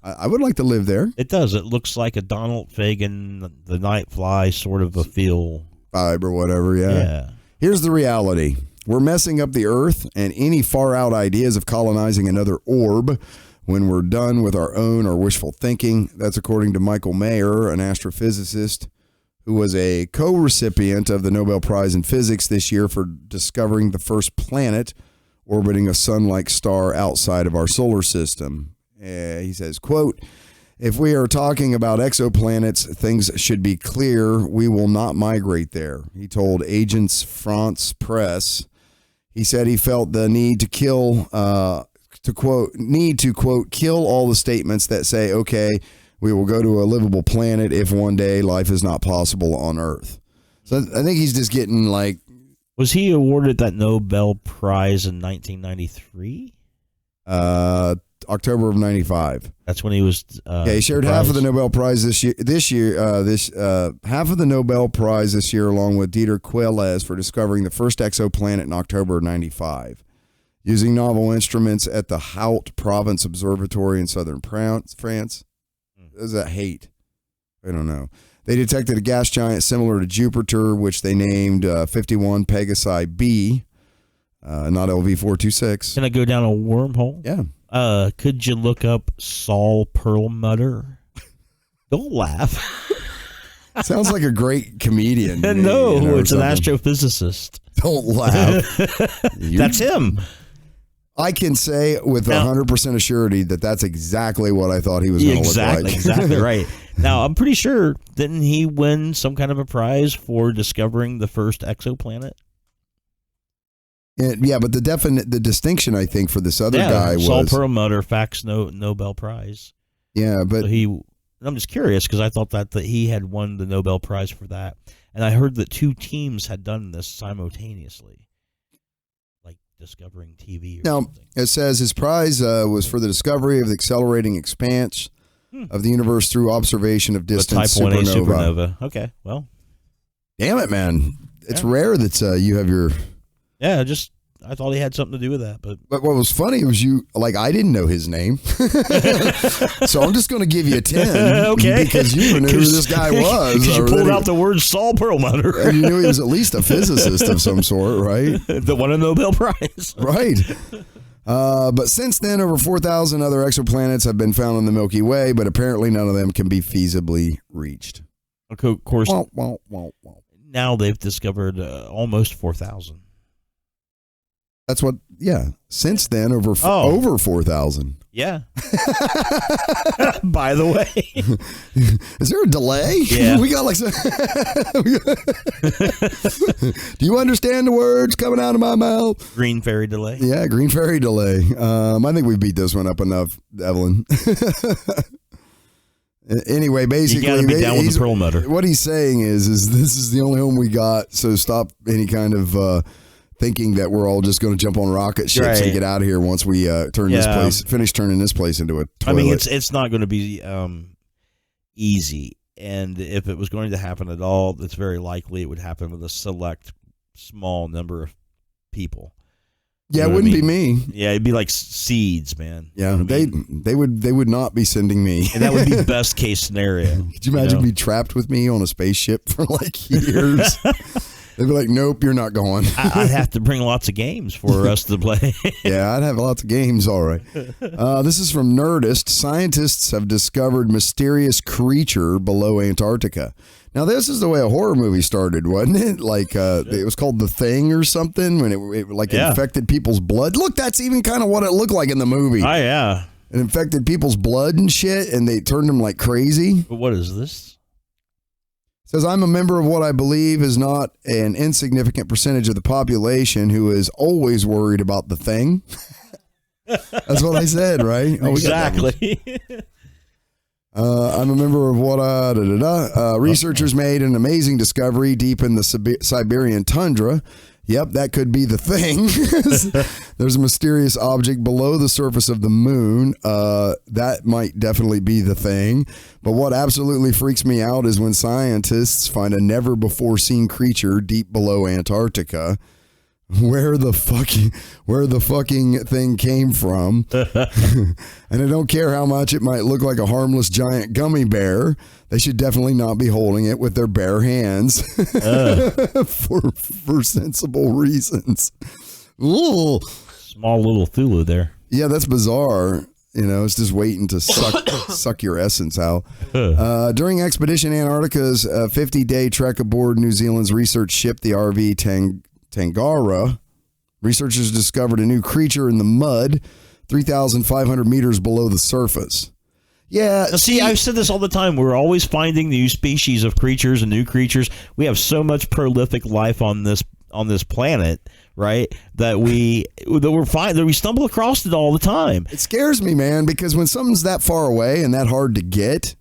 I would like to live there. It does. It looks like a Donald Fagen, the Night Fly sort of a feel. Vibe or whatever, yeah. Here's the reality. We're messing up the Earth and any far-out ideas of colonizing another orb when we're done with our own or wishful thinking. That's according to Michael Mayer, an astrophysicist who was a co-recipient of the Nobel Prize in Physics this year for discovering the first planet orbiting a sun-like star outside of our solar system. He says, quote, "If we are talking about exoplanets, things should be clear. We will not migrate there," he told Agence France Presse. He said he felt the need to kill, quote, kill all the statements that say, okay, we will go to a livable planet if one day life is not possible on Earth. So I think he's just getting like... Was he awarded that Nobel Prize in 1993? October of 95. That's when he was. He shared half of the Nobel Prize this year. Half of the Nobel Prize this year, along with Dieter Quelez for discovering the first exoplanet in October of 95, using novel instruments at the Haute Provence Observatory in southern France. Is that hate? I don't know. They detected a gas giant similar to Jupiter, which they named 51 Pegasi B, not LV-426. Can I go down a wormhole? Yeah. Could you look up Saul Perlmutter? Don't laugh. Sounds like a great comedian. No, it's an astrophysicist. Don't laugh. That's him. I can say with 100% assurity that that's exactly what I thought he was going to look like. Exactly right. Now, I'm pretty sure, didn't he win some kind of a prize for discovering the first exoplanet? Yeah, but the distinction, I think, for this other guy was... Saul Perlmutter, Fax Nobel Prize. Yeah, but... So I'm just curious, because I thought that he had won the Nobel Prize for that. And I heard that 2 teams had done this simultaneously, like discovering TV or something. It says his prize was for the discovery of the accelerating expanse of the universe through observation of distant Type 1A supernova. Okay, well. Damn it, man. It's rare that you have your... Yeah, I thought he had something to do with that. But what was funny was I didn't know his name. So I'm just going to give you a 10. Okay. Because you knew who this guy was. Because you pulled out the word Saul Perlmutter. And you knew he was at least a physicist of some sort, right? That won a Nobel Prize. Right. But since then, over 4,000 other exoplanets have been found in the Milky Way, but apparently none of them can be feasibly reached. Of course, now they've discovered almost 4,000. That's what, since then, over 4,000. Yeah. By the way. Is there a delay? Yeah. We got Do you understand the words coming out of my mouth? Green fairy delay. Yeah, green fairy delay. I think we beat this one up enough, Evelyn. Anyway, basically, you gotta be down with the Perlmutter. What he's saying is this is the only home we got, so stop any kind of thinking that we're all just going to jump on rocket ships and get out of here once we finish turning this place into a toilet. I mean, it's not going to be easy, and if it was going to happen at all, it's very likely it would happen with a select small number of people. Yeah, it wouldn't be me. Yeah, it'd be like seeds, man. Yeah, they would not be sending me. And that would be best case scenario. Could you imagine being trapped with me on a spaceship for like years? They'd be like, nope, you're not going. I'd have to bring lots of games for us to play. Yeah, I'd have lots of games, all right. This is from Nerdist. Scientists have discovered mysterious creature below Antarctica. Now, this is the way a horror movie started, wasn't it? Like, it was called The Thing or something, when it infected people's blood. Look, that's even kind of what it looked like in the movie. Oh, yeah. It infected people's blood and shit, and they turned them like crazy. But what is this? Says, I'm a member of what I believe is not an insignificant percentage of the population who is always worried about the thing. That's what I said, right? Exactly. I'm a member of what researchers made an amazing discovery deep in the Siberian tundra. Yep, that could be the thing. There's a mysterious object below the surface of the moon. That might definitely be the thing. But what absolutely freaks me out is when scientists find a never-before-seen creature deep below Antarctica. Where the fucking thing came from. And I don't care how much it might look like a harmless giant gummy bear. They should definitely not be holding it with their bare hands for sensible reasons. Ooh. Small little Thulu there. Yeah, that's bizarre. You know, it's just waiting to suck your essence out. During Expedition Antarctica's 50-day trek aboard New Zealand's research ship, the RV Tangara, researchers discovered a new creature in the mud 3,500 meters below the surface. Yeah. Now, see, I've said this all the time. We're always finding new species of creatures and new creatures. We have so much prolific life on this planet, right? That we stumble across it all the time. It scares me, man, because when something's that far away and that hard to get,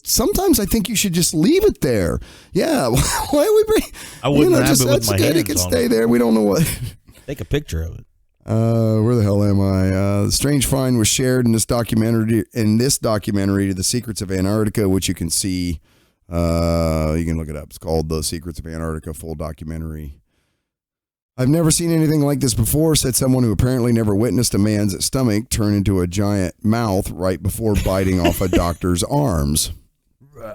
sometimes I think you should just leave it there. Yeah, why we bring? I wouldn't have it with my hands. It can stay there. We don't know what. Take a picture of it. Where the hell am I? The strange find was shared in this documentary. The Secrets of Antarctica, which you can see. You can look it up. It's called The Secrets of Antarctica, full documentary. I've never seen anything like this before, said someone who apparently never witnessed a man's stomach turn into a giant mouth right before biting off a doctor's arms.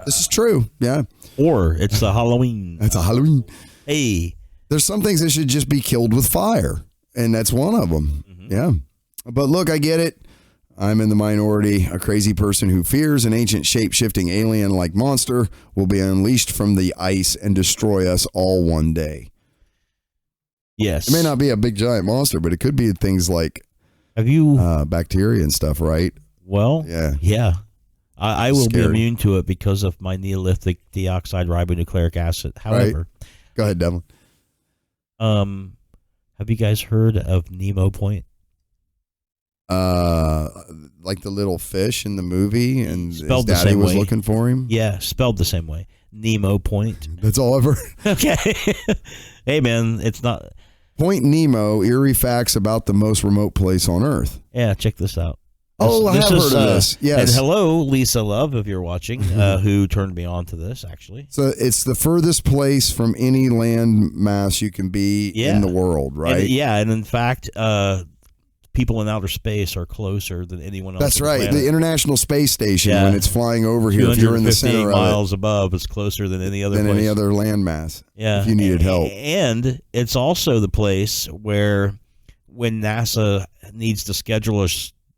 This is true, yeah. Or it's a Halloween. It's a Halloween. Hey. There's some things that should just be killed with fire, and that's one of them. Mm-hmm. Yeah. But look, I get it. I'm in the minority. A crazy person who fears an ancient shape-shifting alien-like monster will be unleashed from the ice and destroy us all one day. Yes. It may not be a big giant monster, but it could be things like bacteria and stuff, right? Well, yeah. I will be immune to it because of my Neolithic deoxide ribonucleic acid. However, right. Go ahead, Devin. Have you guys heard of Nemo Point? Like the little fish in the movie, and spelled his daddy was looking for him. Yeah, spelled the same way. Nemo Point. That's all I've heard. Okay. Hey, man, it's not. Point Nemo, eerie facts about the most remote place on Earth. Yeah, check this out. I have heard of this. Yes. And hello, Lisa Love, if you're watching, who turned me on to this, actually. So it's the furthest place from any land mass you can be in the world, right? And in fact, people in outer space are closer than anyone else. That's right. The International Space Station, when it's flying over here, if you're in the center of it, miles above, is closer than any other any other landmass. Yeah, if you needed help. And it's also the place where, when NASA needs to schedule a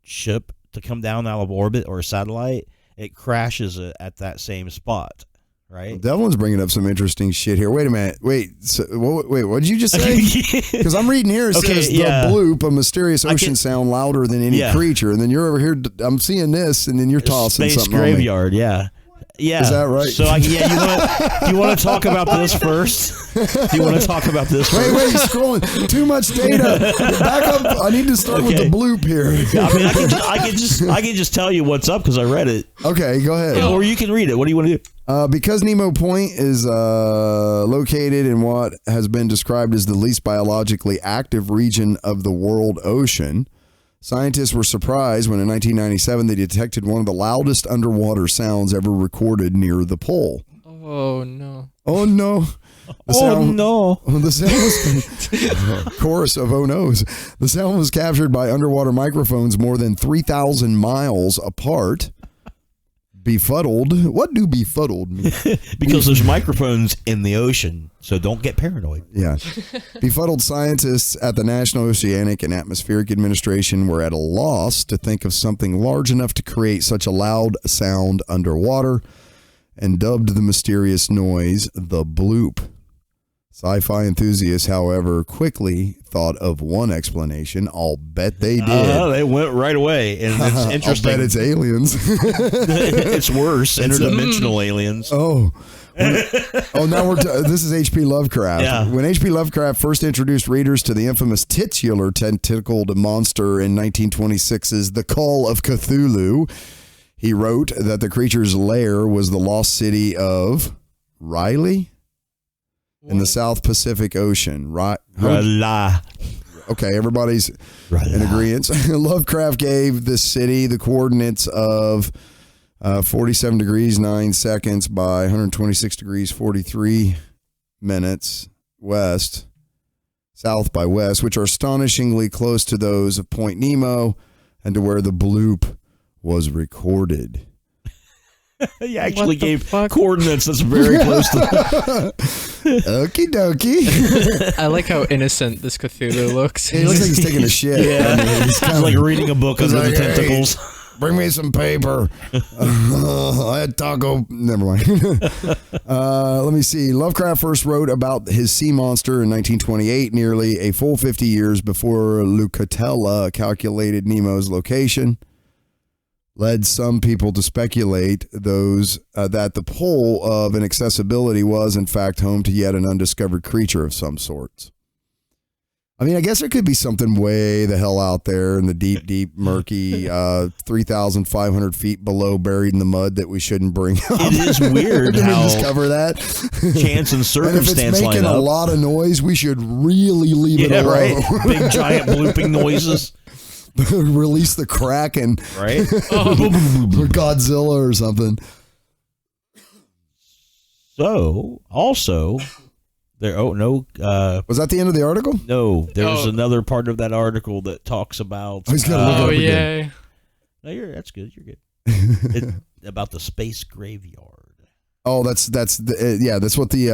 ship to come down out of orbit or a satellite, it crashes at that same spot. Right. Well, Devlin's bringing up some interesting shit here. Wait a minute. Wait, what did you just say? Because I'm reading here. It says the bloop, a mysterious ocean sound louder than any creature. And then you're over here. I'm seeing this, and then you're tossing Space something graveyard, on me. Yeah. Yeah. Is that right? So, you want to talk about this first? Do you want to talk about this first? Wait, scrolling. Too much data. Back up. I need to start with the bloop here. Yeah, I mean, I can just tell you what's up because I read it. Okay, go ahead. Or you can read it. What do you want to do? Because Nemo Point is located in what has been described as the least biologically active region of the world ocean, scientists were surprised when in 1997 they detected one of the loudest underwater sounds ever recorded near the pole. Oh, no. Oh, no. The sound was chorus of oh no's. The sound was captured by underwater microphones more than 3,000 miles apart. Befuddled. What do befuddled mean? Because there's microphones in the ocean, so don't get paranoid. Yeah. Befuddled scientists at the National Oceanic and Atmospheric Administration were at a loss to think of something large enough to create such a loud sound underwater and dubbed the mysterious noise the bloop. Sci-fi enthusiasts, however, quickly thought of one explanation. I'll bet they did. They went right away, and it's interesting. I'll bet it's aliens. It's worse. Interdimensional aliens. Oh. Now this is H.P. Lovecraft. Yeah. When H.P. Lovecraft first introduced readers to the infamous titular tentacled monster in 1926's The Call of Cthulhu, he wrote that the creature's lair was the lost city of Riley in the South Pacific Ocean. Right? Okay, everybody's in agreement. Lovecraft gave this city the coordinates of 47 degrees 9 seconds by 126 degrees 43 minutes south by west, which are astonishingly close to those of Point Nemo and to where the bloop was recorded. He actually gave coordinates that's very close to that. Okie dokie. I like how innocent this Cthulhu looks. He looks like he's taking a shit. Yeah. I mean, he's like reading a book under the tentacles. Hey, bring me some paper. I had taco. Never mind. Let me see. Lovecraft first wrote about his sea monster in 1928, nearly a full 50 years before Lucatella calculated Nemo's location. Led some people to speculate that the pole of inaccessibility was, in fact, home to yet an undiscovered creature of some sorts. I mean, I guess there could be something way the hell out there in the deep, deep, murky, 3,500 feet below, buried in the mud that we shouldn't bring up. It is weird how discover that. Chance and circumstance and if it's making a lot of noise, we should really leave it alone. Right? Big, giant blooping noises. Release the Kraken, right? Or Godzilla or something. So, also, there. Oh no! Was that the end of the article? No, there's another part of that article that talks about. He's got to look it up again. No, that's good. You're good. About the space graveyard. Oh, that's what the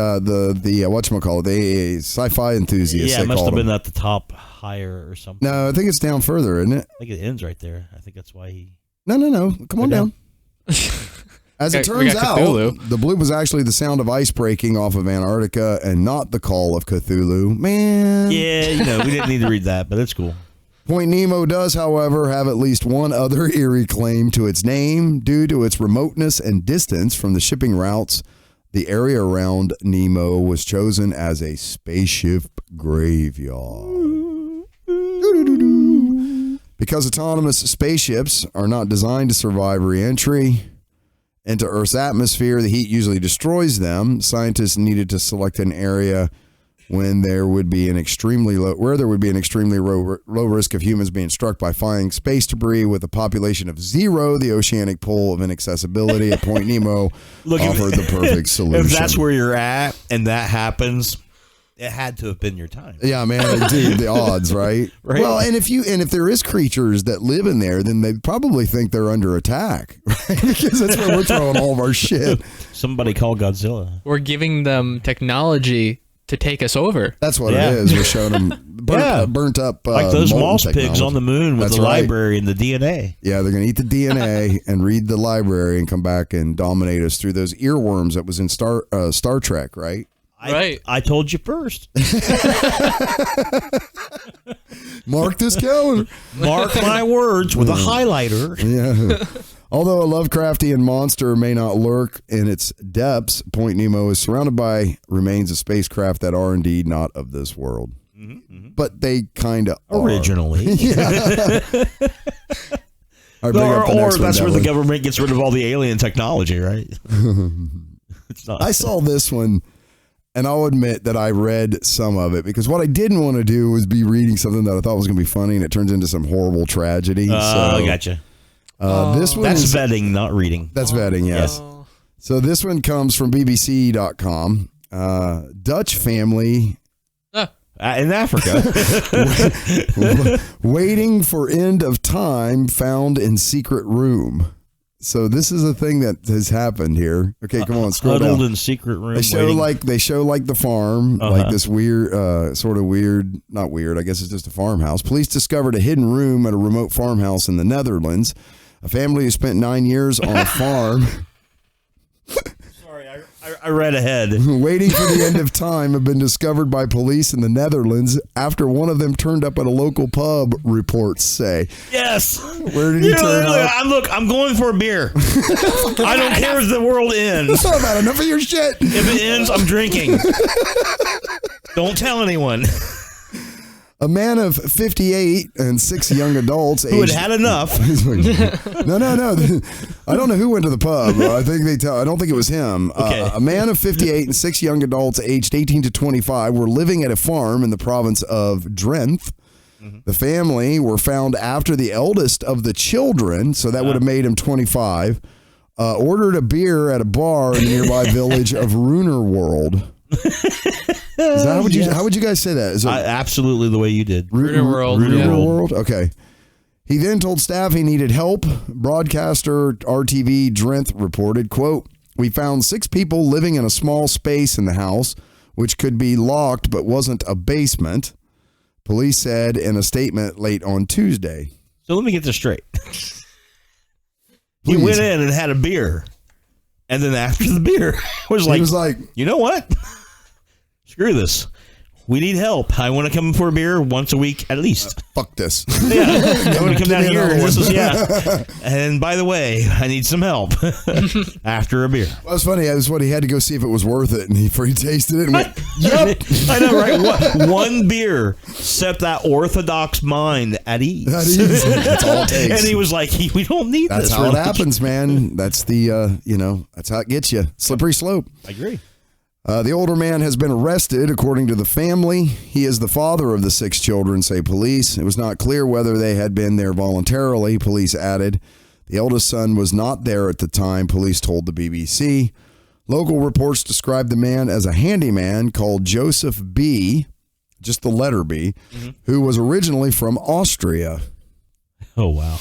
whatchamacallit, the sci-fi enthusiasts. Yeah, it must have been at the top higher or something. No, I think it's down further, isn't it? I think it ends right there. I think that's why he. No. Come on down. As it turns out, the bloop was actually the sound of ice breaking off of Antarctica and not the call of Cthulhu. Man. Yeah, we didn't need to read that, but it's cool. Point Nemo does, however, have at least one other eerie claim to its name. Due to its remoteness and distance from the shipping routes, the area around Nemo was chosen as a spaceship graveyard. Because autonomous spaceships are not designed to survive re-entry into Earth's atmosphere, the heat usually destroys them. Scientists needed to select an area when there would be an extremely low low risk of humans being struck by flying space debris. With a population of 0, the oceanic pole of inaccessibility at Point Nemo offered the perfect solution. If that's where you're at and that happens, it had to have been your time. Yeah, man, dude, the odds, right? Right. Well, and if there is creatures that live in there, then they probably think they're under attack, right? Because that's where we're throwing all of our shit. Somebody call Godzilla. We're giving them technology to take us over. That's what it is. We're showing them burnt up like those moss technology. pigs on the moon with the library and the DNA. Yeah, they're going to eat the DNA and read the library and come back and dominate us through those earworms that was in Star Trek, right? I told you first. Mark this calendar. Mark my words with a highlighter. Yeah. Although a Lovecraftian monster may not lurk in its depths, Point Nemo is surrounded by remains of spacecraft that are indeed not of this world. But they kind of originally. Yeah. Or that's where the government gets rid of all the alien technology, right? It's not. I saw this one, and I'll admit that I read some of it because what I didn't want to do was be reading something that I thought was going to be funny, and it turns into some horrible tragedy. I gotcha. This one that's vetting, not reading. That's vetting, yes. So this one comes from BBC.com. Dutch family in Africa waiting for end of time found in secret room. So this is a thing that has happened here. Okay, come on, scroll huddled down. in secret room. They show like the farm, like this weird, sort of weird, not weird. I guess it's just a farmhouse. Police discovered a hidden room at a remote farmhouse in the Netherlands. A family who spent 9 years on a farm. Sorry, I read ahead. Waiting for the end of time have been discovered by police in the Netherlands after one of them turned up at a local pub, reports say. Yes. Where did he turn up? Look, I'm going for a beer. I don't care if the world ends. It's not about enough of your shit. If it ends, I'm drinking. Don't tell anyone. A man of 58 and 6 young adults who had enough. No. I don't know who went to the pub. I don't think it was him. Okay. A man of 58 and 6 young adults aged 18 to 25 were living at a farm in the province of Drenthe. The family were found after the eldest of the children, so that would have made him 25, ordered a beer at a bar in the nearby village of Runerworld. Is that how would you guys say that? Is it absolutely the way you did. Runerworld? Okay. He then told staff he needed help. Broadcaster RTV Drenthe reported, quote, "We found 6 people living in a small space in the house, which could be locked but wasn't a basement," police said in a statement late on Tuesday. So let me get this straight. He went in and had a beer. And then after the beer, he was like, you know what? Screw this. We need help. I want to come for a beer once a week at least. Fuck this. Yeah. I want to come down here. And by the way, I need some help after a beer. Well, it's funny. That's what he had to go see if it was worth it. And he tasted it and went, yep. I know, right? One beer set that orthodox mind at ease. That's all it takes. And he was like, we don't need this. That's how it happens, man. That's that's how it gets you. Slippery slope. I agree. The older man has been arrested, according to the family. He is the father of the 6 children, say police. It was not clear whether they had been there voluntarily, police added. The eldest son was not there at the time, police told the BBC. Local reports described the man as a handyman called Joseph B., just the letter B, who was originally from Austria. Oh, wow.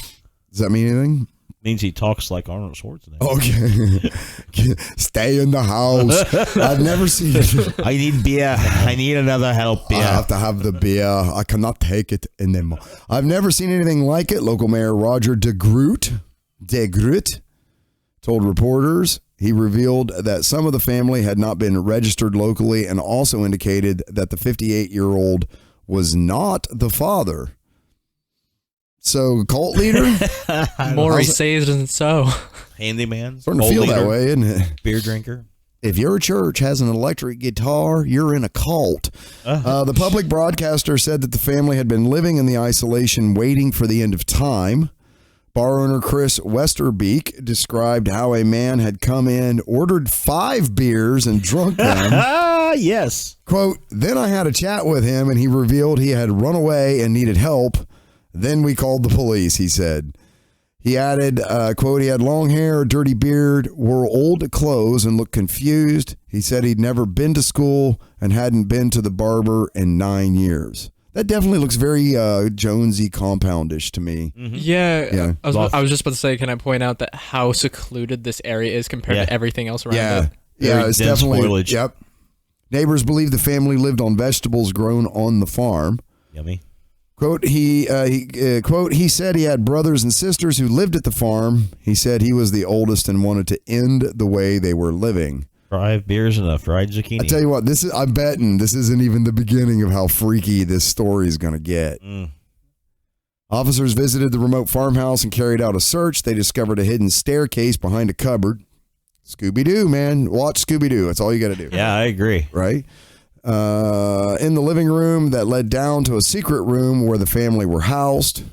Does that mean anything? Means he talks like Arnold Schwarzenegger. Okay. Stay in the house. I've never seen it. I need beer. I need another help beer. I have to have the beer. I cannot take it anymore. I've never seen anything like it. Local Mayor Roger de Groot told reporters. He revealed that some of the family had not been registered locally and also indicated that the 58-year-old was not the father. So, cult leader? More he says than so. Handyman. Starting to feel that way, isn't it? Beer drinker. If your church has an electric guitar, you're in a cult. The public broadcaster said that the family had been living in the isolation waiting for the end of time. Bar owner Chris Westerbeek described how a man had come in, ordered 5 beers, and drunk them. Yes. Quote, "Then I had a chat with him, and he revealed he had run away and needed help. Then we called the police," he said. He added, quote, "He had long hair, a dirty beard, wore old clothes, and looked confused. He said he'd never been to school and hadn't been to the barber in 9 years." That definitely looks very Jonesy compoundish to me. Mm-hmm. Yeah. I was just about to say, can I point out that how secluded this area is compared to everything else around it? Yeah, it's definitely foliage. Yep. Neighbors believe the family lived on vegetables grown on the farm. Yummy. Quote, he said he had brothers and sisters who lived at the farm. He said he was the oldest and wanted to end the way they were living. 5 beers and a fried zucchini. I tell you what, I'm betting this isn't even the beginning of how freaky this story is going to get. Officers visited the remote farmhouse and carried out a search. They discovered a hidden staircase behind a cupboard. Scooby-Doo, man. Watch Scooby-Doo. That's all you got to do. Yeah, I agree. Right? In the living room that led down to a secret room where the family were housed.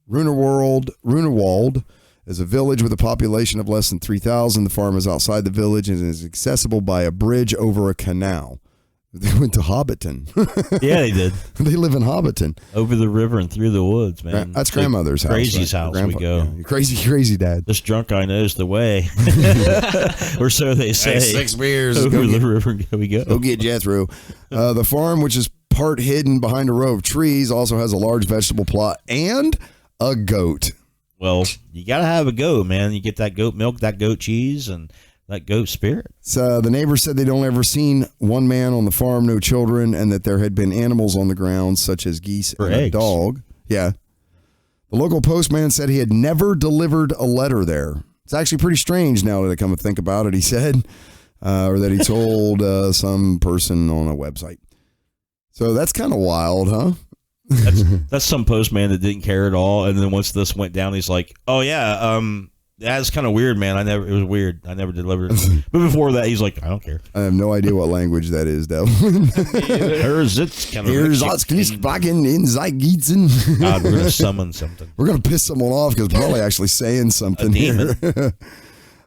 Runewald is a village with a population of less than 3,000. The farm is outside the village and is accessible by a bridge over a canal. They went to Hobbiton. Yeah, they did. They live in Hobbiton. Over the river and through the woods, man. That's grandmother's house. Crazy's house we go. Yeah, crazy dad. This drunk guy knows the way. Or so they say. Hey, 6 beers. Over the river we go. Go get Jethro. The farm, which is part hidden behind a row of trees, also has a large vegetable plot and a goat. Well, you got to have a goat, man. You get that goat milk, that goat cheese, and that goat spirit. So the neighbors said they'd only ever seen one man on the farm, no children, and that there had been animals on the ground, such as geese and a dog. Yeah. The local postman said he had never delivered a letter there. It's actually pretty strange now that I come to think about it, he said, or that he told some person on a website. So that's kind of wild, huh? That's some postman that didn't care at all, and then once this went down, he's like, "Oh yeah, that's kind of weird, man. It was weird. I never delivered it." But before that, he's like, "I don't care." I have no idea what language that is, Devin. Here's kind of God, we're gonna summon something. We're gonna piss someone off because we're probably actually saying something here.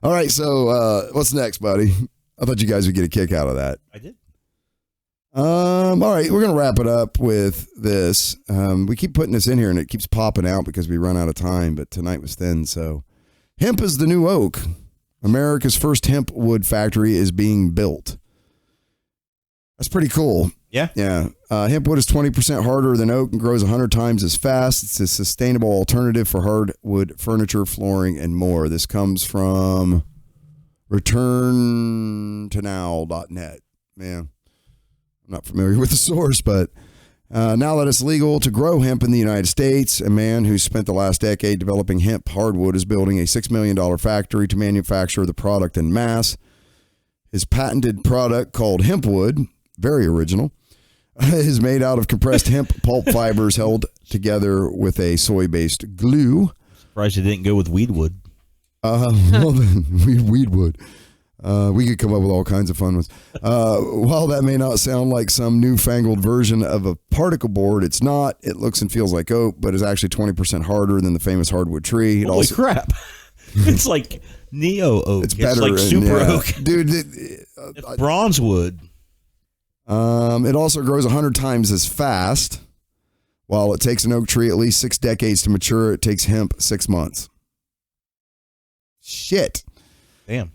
All right, so what's next, buddy? I thought you guys would get a kick out of that. I did. All right, we're gonna wrap it up with this. We keep putting this in here, and it keeps popping out because we run out of time. But tonight was thin, so hemp is the new oak. America's first hemp wood factory is being built. That's pretty cool. Yeah. Yeah. Hemp wood is 20% harder than oak and grows 100 times as fast. It's a sustainable alternative for hardwood furniture, flooring, and more. This comes from returntonow.net. Man, I'm not familiar with the source, but now that it's legal to grow hemp in the United States, a man who spent the last decade developing hemp hardwood is building a $6 million factory to manufacture the product in mass. His patented product, called Hempwood, very original, is made out of compressed hemp pulp fibers held together with a soy-based glue. Surprised he didn't go with weedwood. Well, then, weedwood. We could come up with all kinds of fun ones. While that may not sound like some newfangled version of a particle board, it's not. It looks and feels like oak, but is actually 20% harder than the famous hardwood tree. Holy crap. It's like neo oak. It's better. Like super oak. Dude, it's bronze wood. It also grows 100 times as fast. While it takes an oak tree at least 6 decades to mature, it takes hemp 6 months. Shit. Damn.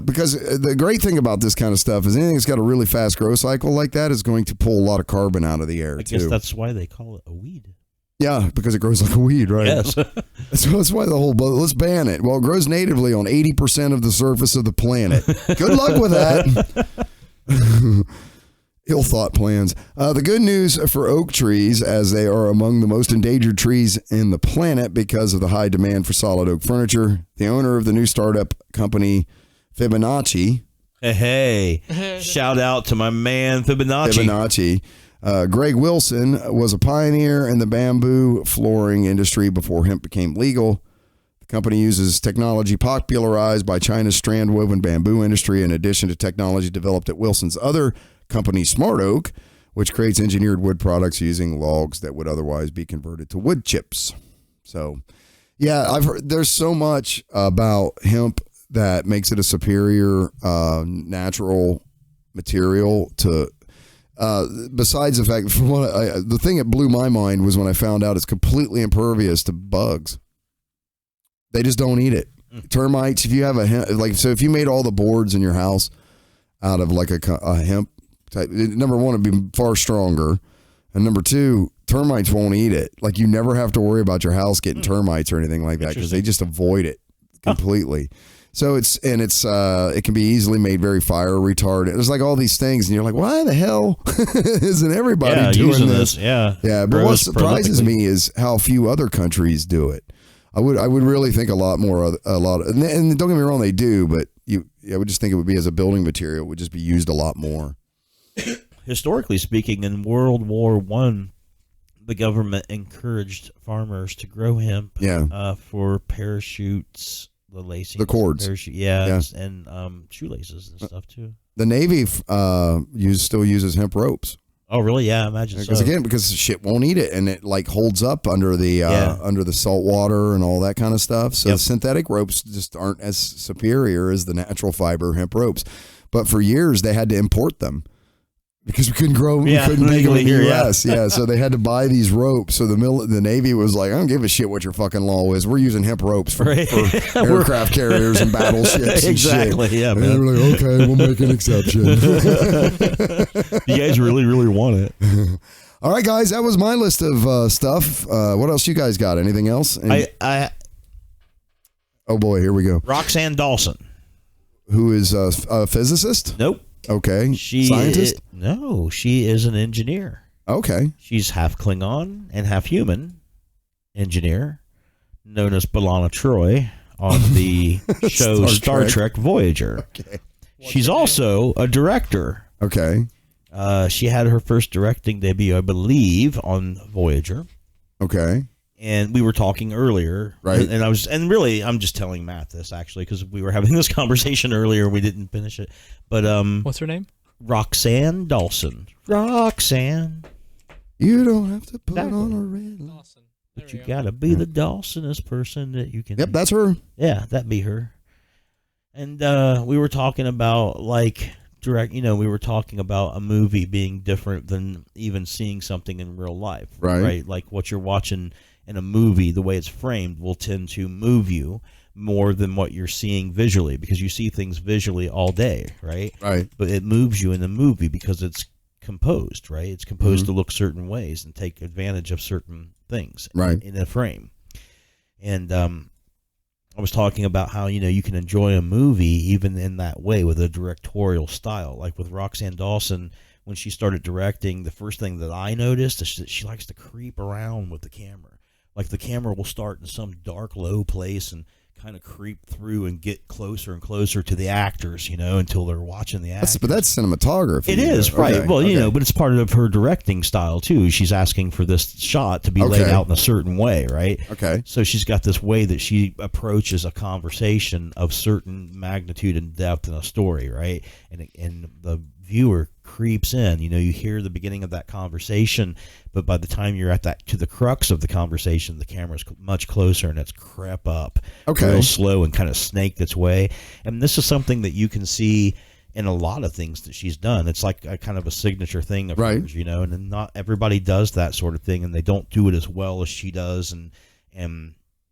Because the great thing about this kind of stuff is anything that's got a really fast growth cycle like that is going to pull a lot of carbon out of the air, I guess that's why they call it a weed. Yeah, because it grows like a weed, right? Yes. That's why the whole, let's ban it. Well, it grows natively on 80% of the surface of the planet. Good luck with that. Ill-thought plans. The good news for oak trees, as they are among the most endangered trees in the planet because of the high demand for solid oak furniture. The owner of the new startup company, Fibonacci. Hey, shout out to my man, Fibonacci. Greg Wilson was a pioneer in the bamboo flooring industry before hemp became legal. The company uses technology popularized by China's strand woven bamboo industry in addition to technology developed at Wilson's other company, Smart Oak, which creates engineered wood products using logs that would otherwise be converted to wood chips. So, yeah, I've heard there's so much about hemp that makes it a superior natural material to. Besides the fact, the thing that blew my mind was when I found out it's completely impervious to bugs. They just don't eat it. Termites. If you have if you made all the boards in your house out of like a hemp type, number one, it'd be far stronger, and number two, termites won't eat it. Like you never have to worry about your house getting termites or anything like that because they just avoid it completely. So it can be easily made very fire retardant. There's like all these things, and you're like, why the hell isn't everybody doing this? Yeah. But what surprises me is how few other countries do it. I would really think a lot, and don't get me wrong, they do, but I would just think it would be as a building material, it would just be used a lot more. Historically speaking, in World War I, the government encouraged farmers to grow hemp. Yeah. For parachutes, the lacing, the cords. and shoelaces and stuff too. The Navy still uses hemp ropes. Oh, really? Yeah, I imagine so. Because shit won't eat it, and it like holds up under the salt water and all that kind of stuff. So synthetic ropes just aren't as superior as the natural fiber hemp ropes. But for years they had to import them because we couldn't grow them, we couldn't make them in the U.S. Yeah, so they had to buy these ropes. So the Navy was like, I don't give a shit what your fucking law is. We're using hemp ropes for aircraft carriers and battleships. Exactly. And shit. Yeah, man. And they were like, okay, we'll make an exception. You guys really, really want it. All right, guys, that was my list of stuff. What else you guys got? Anything else? Oh boy, here we go. Roxanne Dawson, who is a physicist? Nope. Okay. Scientist? No, she is an engineer. Okay. She's half Klingon and half human engineer, known as B'Elanna Troy on the show Star Trek Voyager. Okay. She's also a director. Okay. She had her first directing debut, I believe, on Voyager. Okay. And we were talking earlier, right? I'm just telling Matt this actually because we were having this conversation earlier. We didn't finish it, but what's her name? Roxanne Dawson. Roxanne. You don't have to put on a red Dawson. But you gotta be the Dawsonest person that you can. Yep, that's her. Yeah, that'd be her. And we were talking about we were talking about a movie being different than even seeing something in real life, right? Like what you're watching in a movie, the way it's framed will tend to move you more than what you're seeing visually because you see things visually all day, right? Right. But it moves you in the movie because it's composed, right? It's composed to look certain ways and take advantage of certain things in a frame. And I was talking about how, you can enjoy a movie even in that way with a directorial style. Like with Roxanne Dawson, when she started directing, the first thing that I noticed is that she likes to creep around with the camera. Like the camera will start in some dark, low place and kind of creep through and get closer and closer to the actors, until they're watching the actors. But that's cinematography. It is, right. Okay. Well, but it's part of her directing style, too. She's asking for this shot to be laid out in a certain way, right? Okay. So she's got this way that she approaches a conversation of certain magnitude and depth in a story, right? And the viewer creeps in. You hear the beginning of that conversation, but by the time you're to the crux of the conversation, the camera's much closer and it's crept up real slow and kind of snaked its way. And this is something that you can see in a lot of things that she's done. It's like a kind of a signature thing of hers, and not everybody does that sort of thing, and they don't do it as well as she does. And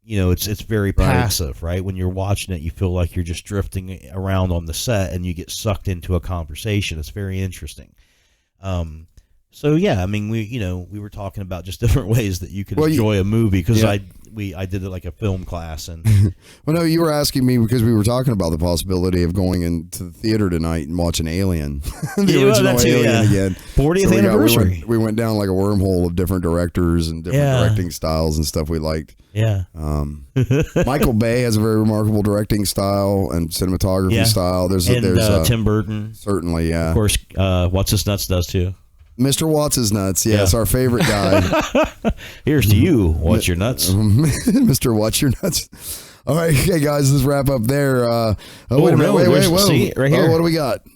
it's very passive, right? When you're watching it, you feel like you're just drifting around on the set and you get sucked into a conversation. It's very interesting. So yeah, I mean, we were talking about just different ways that you can enjoy a movie because I did it like a film class and. Well, no, you were asking me because we were talking about the possibility of going into the theater tonight and watching Alien, the original Alien again. 40th anniversary. We went down like a wormhole of different directors and different directing styles and stuff we liked. Yeah. Michael Bay has a very remarkable directing style and cinematography style. There's Tim Burton. Certainly, yeah. Of course, What's His Nuts does too. Mr. Watts is nuts. Yes, our favorite guy. Here's to you. What's your nuts? Mr. What's your nuts? All right, okay, guys, let's wrap up there. Wait a minute. Wait, whoa. See, right here. What do we got?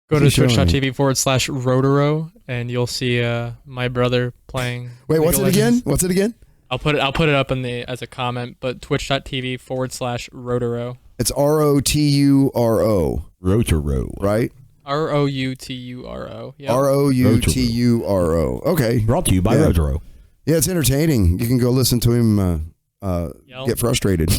Go to twitch.tv/Routuro and you'll see my brother playing. Wait, what's it again? What's it again? I'll put it up as a comment, but twitch.tv/Routuro. It's ROTURO. Routuro. Right? ROUTURO. Yep. ROUTURO. Okay. Brought to you by Routuro. Yeah, it's entertaining. You can go listen to him get frustrated.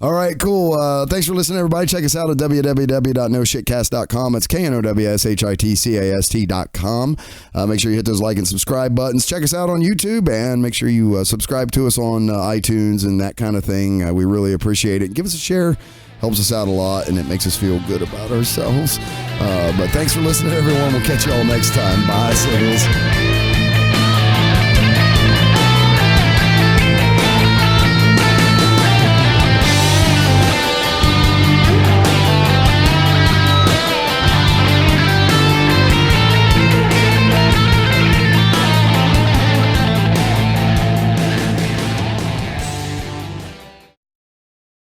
All right, cool. Thanks for listening, everybody. Check us out at www.noshitcast.com. It's KNOWSHITCAST.com. Make sure you hit those like and subscribe buttons. Check us out on YouTube and make sure you subscribe to us on iTunes and that kind of thing. We really appreciate it. Give us a share. Helps us out a lot, and it makes us feel good about ourselves. But thanks for listening, everyone. We'll catch you all next time. Bye, Signals.